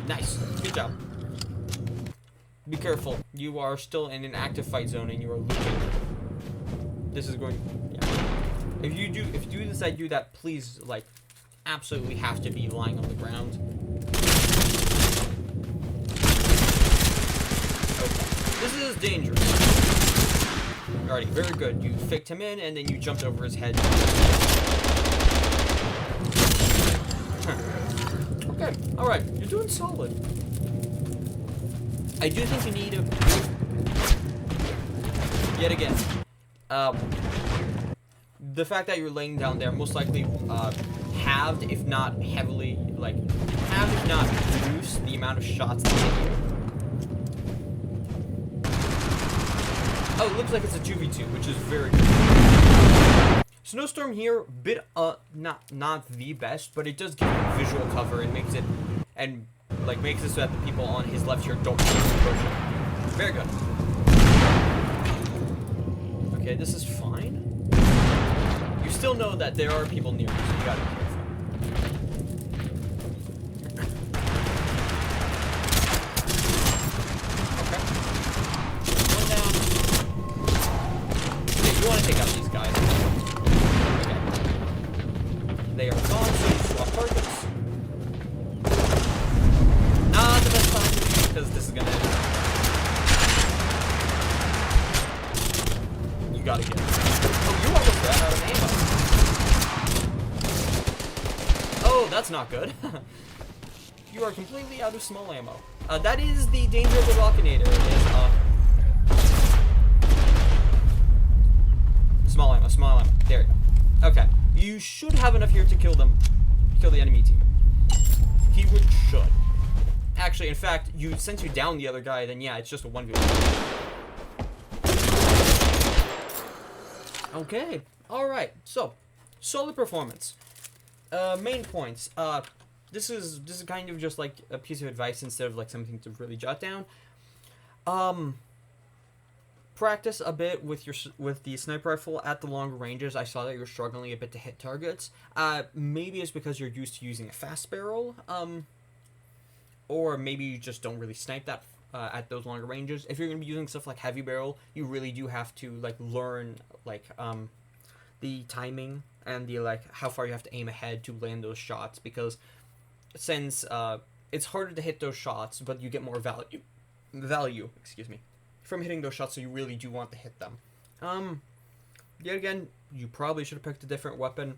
Nice. Good job. Be careful. You are still in an active fight zone and you are losing. This is going... Yeah. If you do decide to do that, please, like, absolutely have to be lying on the ground. Okay. This is dangerous. Alrighty, very good. You ficked him in and then you jumped over his head. Okay, alright. You're doing solid. I do think you need to... Yet again. The fact that you're laying down there most likely halved, if not heavily, halved, if not reduced the amount of shots that hit you. Oh, it looks like it's a 2v2, which is very good. Snowstorm here, not the best, but it does give you visual cover and makes it, makes it so that the people on his left here don't see him approaching. Very good. Okay, this is fine. You still know that there are people near you, so you gotta be careful. Okay. One down. Okay, you want to take out these guys. Okay. They are gone, so you swap targets. Not the best time, because this is gonna end. You gotta get it. Oh, you almost ran out of ammo. Oh, that's not good. You are completely out of small ammo. That is the danger of the Glockinator. Small ammo, small ammo. There you go. Okay. You should have enough here to kill them. Kill the enemy team. Should. Actually, in fact, since you down the other guy, then yeah, it's just a 1v1. Okay, alright, so, solid performance. Main points. This is kind of just like a piece of advice instead of like something to really jot down. Practice a bit with the sniper rifle at the longer ranges. I saw that you're struggling a bit to hit targets. Maybe it's because you're used to using a fast barrel, or maybe you just don't really snipe that at those longer ranges. If you're gonna be using stuff like heavy barrel, you really do have to like learn like the timing and the like how far you have to aim ahead to land those shots, because since it's harder to hit those shots, but you get more value, excuse me, from hitting those shots, so you really do want to hit them. Yet again, you probably should have picked a different weapon.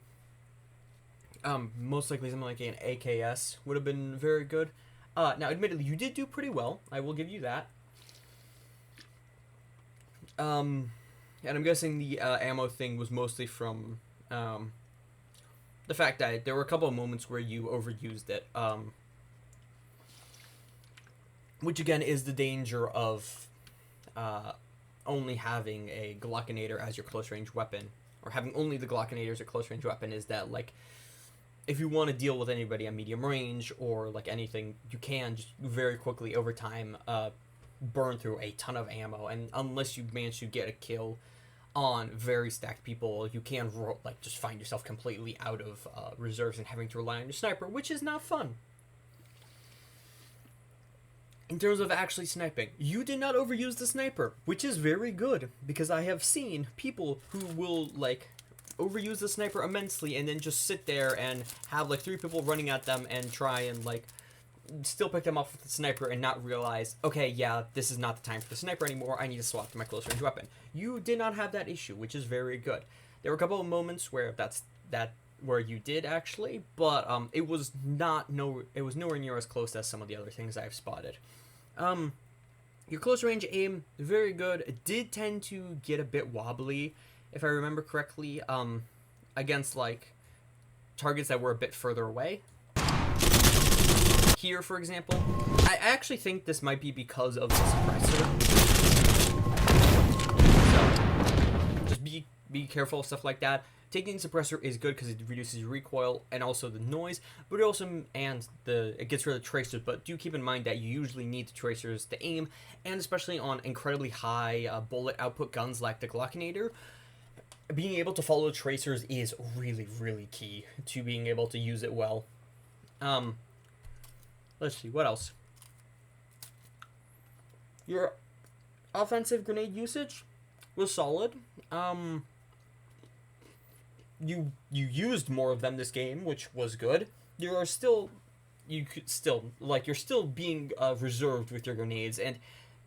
Most likely something like an AKS would have been very good. Now, admittedly, you did do pretty well. I will give you that. And I'm guessing the ammo thing was mostly from the fact that there were a couple of moments where you overused it. Which, again, is the danger of only having a Glockinator as your close-range weapon, or having only the Glockinator as your close-range weapon, is that, like, if you want to deal with anybody at medium range, or, like, anything, you can just very quickly, over time, burn through a ton of ammo, and unless you manage to get a kill on very stacked people, you can, like, just find yourself completely out of reserves and having to rely on your sniper, which is not fun. In terms of actually sniping, you did not overuse the sniper, which is very good, because I have seen people who will, like, overuse the sniper immensely and then just sit there and have, like, 3 people running at them and try and, like, still pick them off with the sniper and not realize, okay, yeah, this is not the time for the sniper anymore, I need to swap to my close-range weapon. You did not have that issue, which is very good. There were a couple of moments where where you did, actually, but it was nowhere near as close as some of the other things I've spotted. Your close range aim, very good. It did tend to get a bit wobbly, if I remember correctly, against, like, targets that were a bit further away. Here, for example, I actually think this might be because of the suppressor. So, just be careful of stuff like that. Taking the suppressor is good because it reduces your recoil and also the noise, but it gets rid of tracers. But do keep in mind that you usually need the tracers to aim, and especially on incredibly high bullet output guns like the Glockinator, being able to follow tracers is really, really key to being able to use it well. Let's see, what else? Your offensive grenade usage was solid. You used more of them this game, which was good. You're still being reserved with your grenades, and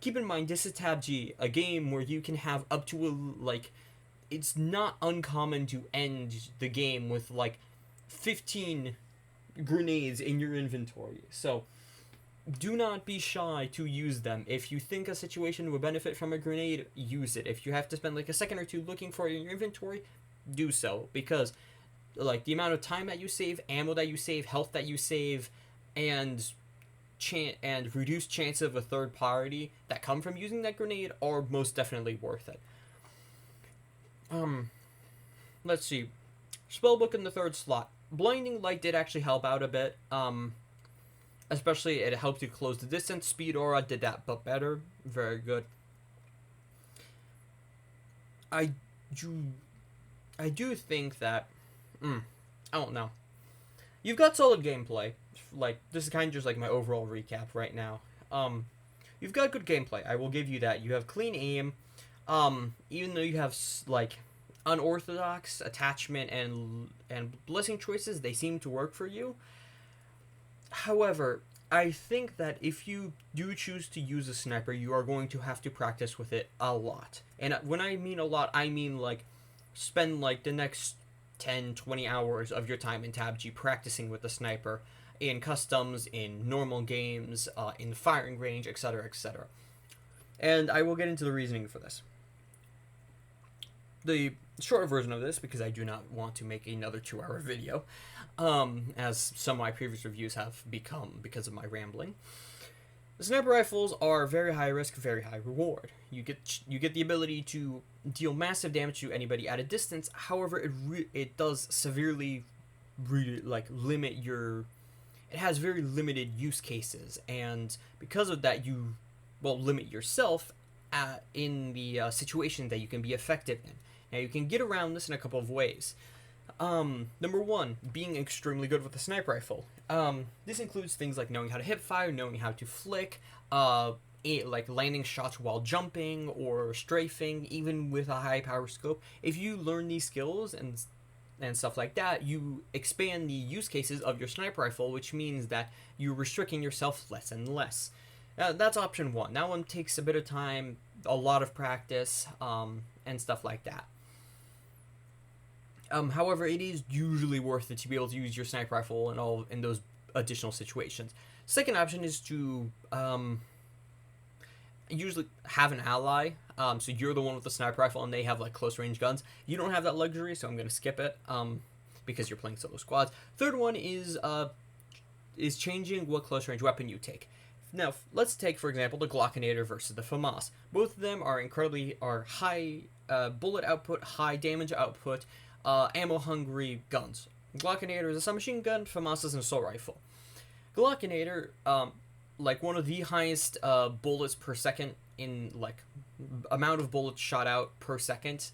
keep in mind, this is TABG, a game where you can have up to it's not uncommon to end the game with, like, 15 grenades in your inventory. So, do not be shy to use them. If you think a situation would benefit from a grenade, use it. If you have to spend, like, a second or two looking for it in your inventory, do so, because, like, the amount of time that you save, ammo that you save, health that you save, and reduced chance of a third party that come from using that grenade are most definitely worth it. Let's see. Spellbook in the 3rd slot. Blinding Light did actually help out a bit. Especially it helped you close the distance. Speed Aura did that, but better. Very good. I do think that, I don't know. You've got solid gameplay. Like, this is kind of just like my overall recap right now. You've got good gameplay. I will give you that. You have clean aim. Even though you have, like, unorthodox attachment and blessing choices, they seem to work for you. However, I think that if you do choose to use a sniper, you are going to have to practice with it a lot. And when I mean a lot, I mean, like, spend, like, the next 10, 20 hours of your time in TABG practicing with the sniper in customs, in normal games, in firing range, etc., etc. And I will get into the reasoning for this. The shorter version of this, because I do not want to make another 2-hour video, as some of my previous reviews have become because of my rambling. Sniper rifles are very high risk, very high reward. You get the ability to deal massive damage to anybody at a distance. However, it does severely limit your. It has very limited use cases, and because of that, you limit yourself in the situation that you can be effective in. Now, you can get around this in a couple of ways. Number one, being extremely good with a sniper rifle. This includes things like knowing how to hip fire, knowing how to flick, like landing shots while jumping or strafing, even with a high power scope. If you learn these skills and stuff like that, you expand the use cases of your sniper rifle, which means that you're restricting yourself less and less. That's option one. That one takes a bit of time, a lot of practice, and stuff like that. However, it is usually worth it to be able to use your sniper rifle in those additional situations. Second option is to usually have an ally. So you're the one with the sniper rifle and they have like close range guns. You don't have that luxury, so I'm going to skip it because you're playing solo squads. Third one is changing what close range weapon you take. Now, let's take, for example, the Glockinator versus the FAMAS. Both of them are high bullet output, high damage output, ammo-hungry guns. Glockinator is a submachine gun, FAMAS is an assault rifle. Glockinator, one of the highest bullets per second in, amount of bullets shot out per second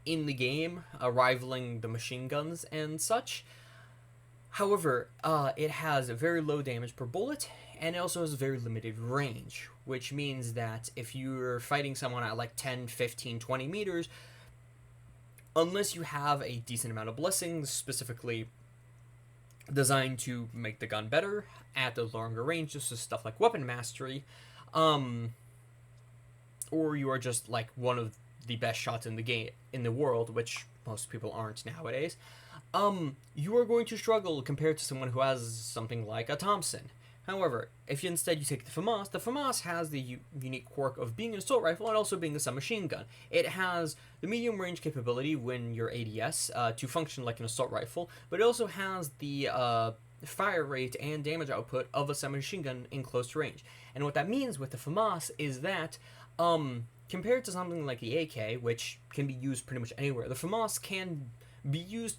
in the game, rivaling the machine guns and such. However, it has a very low damage per bullet, and it also has a very limited range, which means that if you're fighting someone at 10, 15, 20 meters, unless you have a decent amount of blessings, specifically designed to make the gun better at the longer range, just stuff like weapon mastery, or you are just one of the best shots in the game in the world, which most people aren't nowadays, you are going to struggle compared to someone who has something like a Thompson. However, if you take the FAMAS has the unique quirk of being an assault rifle and also being a submachine gun. It has the medium range capability when you're ADS to function like an assault rifle, but it also has the fire rate and damage output of a submachine gun in close range. And what that means with the FAMAS is that compared to something like the AK, which can be used pretty much anywhere, the FAMAS can be used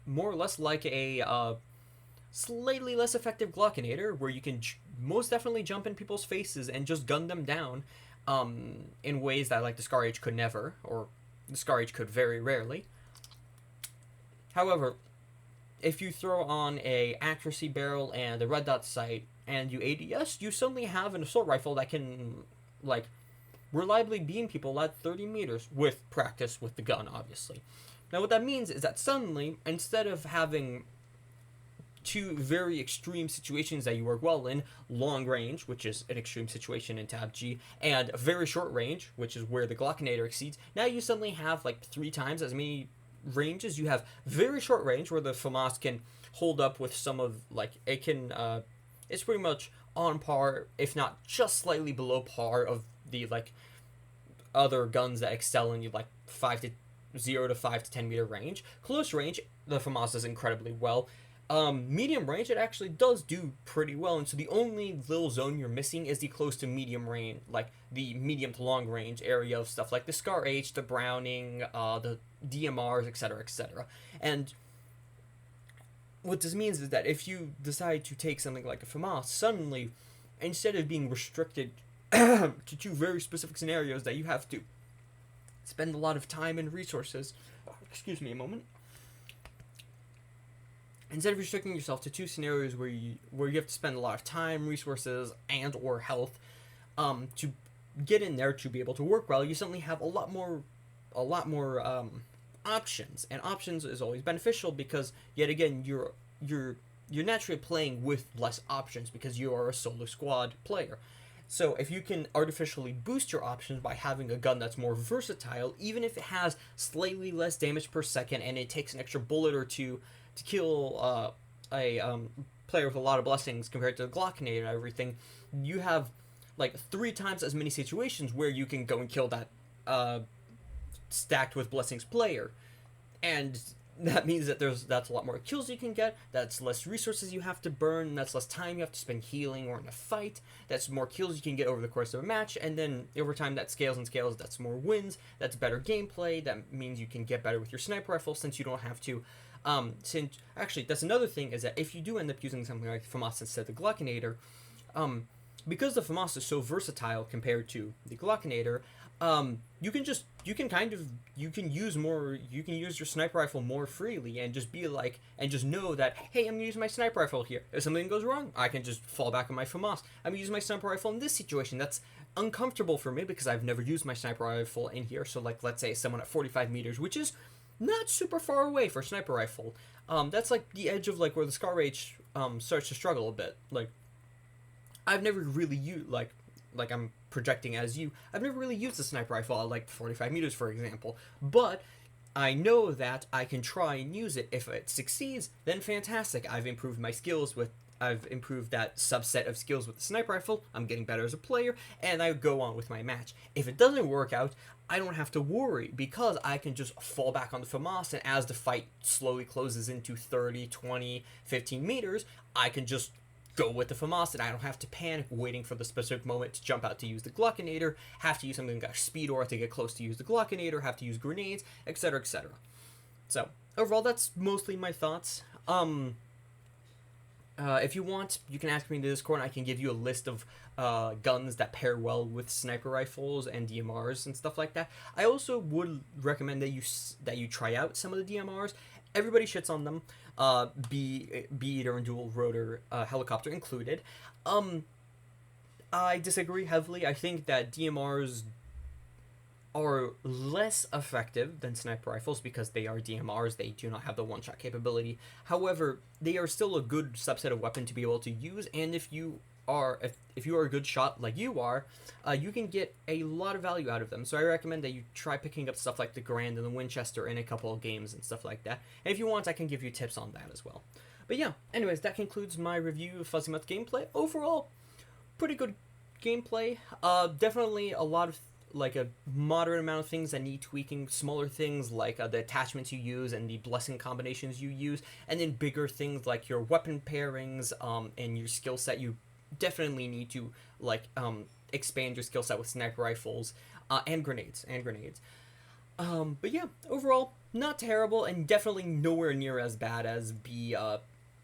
more or less like a slightly less effective Glockinator, where you can most definitely jump in people's faces and just gun them down in ways that the Scar H could never, or the Scar H could very rarely. However, if you throw on a accuracy barrel and a red dot sight and you ADS, you suddenly have an assault rifle that can reliably beam people at 30 meters with practice with the gun, obviously. Now what that means is that suddenly, instead of having two very extreme situations that you work well in, long range, which is an extreme situation in TABG, and very short range, which is where the Glockinator exceeds, now you suddenly have 3 times as many ranges. You have very short range, where the FAMAS can hold up with some of, it's pretty much on par, if not just slightly below par, of the, other guns that excel in 0 to 5 to 10 meter range. Close range, the FAMAS does incredibly well. Medium range, it actually does do pretty well, and so the only little zone you're missing is the close to medium range, the medium to long range area of stuff like the Scar H, the Browning, the DMRs, etc., etc. And what this means is that if you decide to take something like a FAMAS, suddenly, instead of being restricted to 2 very specific scenarios that you have to spend a lot of time and resources, excuse me a moment, instead of restricting yourself to 2 scenarios where you have to spend a lot of time, resources, and or health to get in there to be able to work well, you suddenly have a lot more options. And options is always beneficial because, yet again, you're naturally playing with less options because you are a solo squad player. So if you can artificially boost your options by having a gun that's more versatile, even if it has slightly less damage per second and it takes an extra bullet or 2 to kill a player with a lot of blessings compared to the Glockinator and everything, you have 3 times as many situations where you can go and kill that stacked with blessings player. And that means that that's a lot more kills you can get, that's less resources you have to burn, that's less time you have to spend healing or in a fight, that's more kills you can get over the course of a match, and then over time that scales and scales, that's more wins, that's better gameplay, that means you can get better with your sniper rifle since you don't have to since actually that's another thing, is that if you do end up using something like FAMAS instead of the Glockinator, because the FAMAS is so versatile compared to the Glockinator, you can use your sniper rifle more freely and just be like, and just know that, hey, I'm gonna use my sniper rifle here. If something goes wrong, I can just fall back on my FAMAS. I'm gonna use my sniper rifle in this situation. That's uncomfortable for me because I've never used my sniper rifle in here. So like, let's say someone at 45 meters, which is not super far away for a sniper rifle. That's like the edge of like where the Scar Rage starts to struggle a bit. Like, I've never really used like I'm projecting as you. I've never really used the sniper rifle at like 45 meters, for example. But I know that I can try and use it. If it succeeds, then fantastic. I've improved my skills with. I've improved that subset of skills with the sniper rifle. I'm getting better as a player, and I go on with my match. If it doesn't work out, I don't have to worry because I can just fall back on the FAMAS, and as the fight slowly closes into 30, 20, 15 meters, I can just go with the FAMAS, and I don't have to panic waiting for the specific moment to jump out to use the Glockinator, have to use something like Speed Aura to get close to use the Glockinator, have to use grenades, etc., etc. So, overall, that's mostly my thoughts. If you want, you can ask me in the Discord, and I can give you a list of guns that pair well with sniper rifles and DMRs and stuff like that. I also would recommend that you try out some of the DMRs. Everybody shits on them, Bee-Eater and dual rotor helicopter included. I disagree heavily. I think that DMRs are less effective than sniper rifles because they are DMRs. They do not have the one-shot capability. However, they are still a good subset of weapon to be able to use, and if you are a good shot like you are, you can get a lot of value out of them. So I recommend that you try picking up stuff like the Garand and the Winchester in a couple of games and stuff like that. And if you want, I can give you tips on that as well. But yeah, anyways, that concludes my review of Fuzzymutt gameplay. Overall, pretty good gameplay. Definitely a lot of like a moderate amount of things that need tweaking, smaller things like the attachments you use and the blessing combinations you use, and then bigger things like your weapon pairings and your skill set. You definitely need to like expand your skill set with sniper rifles and grenades but yeah, overall not terrible, and definitely nowhere near as bad as B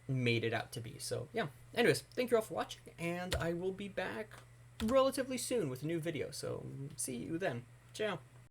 made it out to be. So yeah, anyways, thank you all for watching, and I will be back relatively soon with a new video, so see you then. Ciao.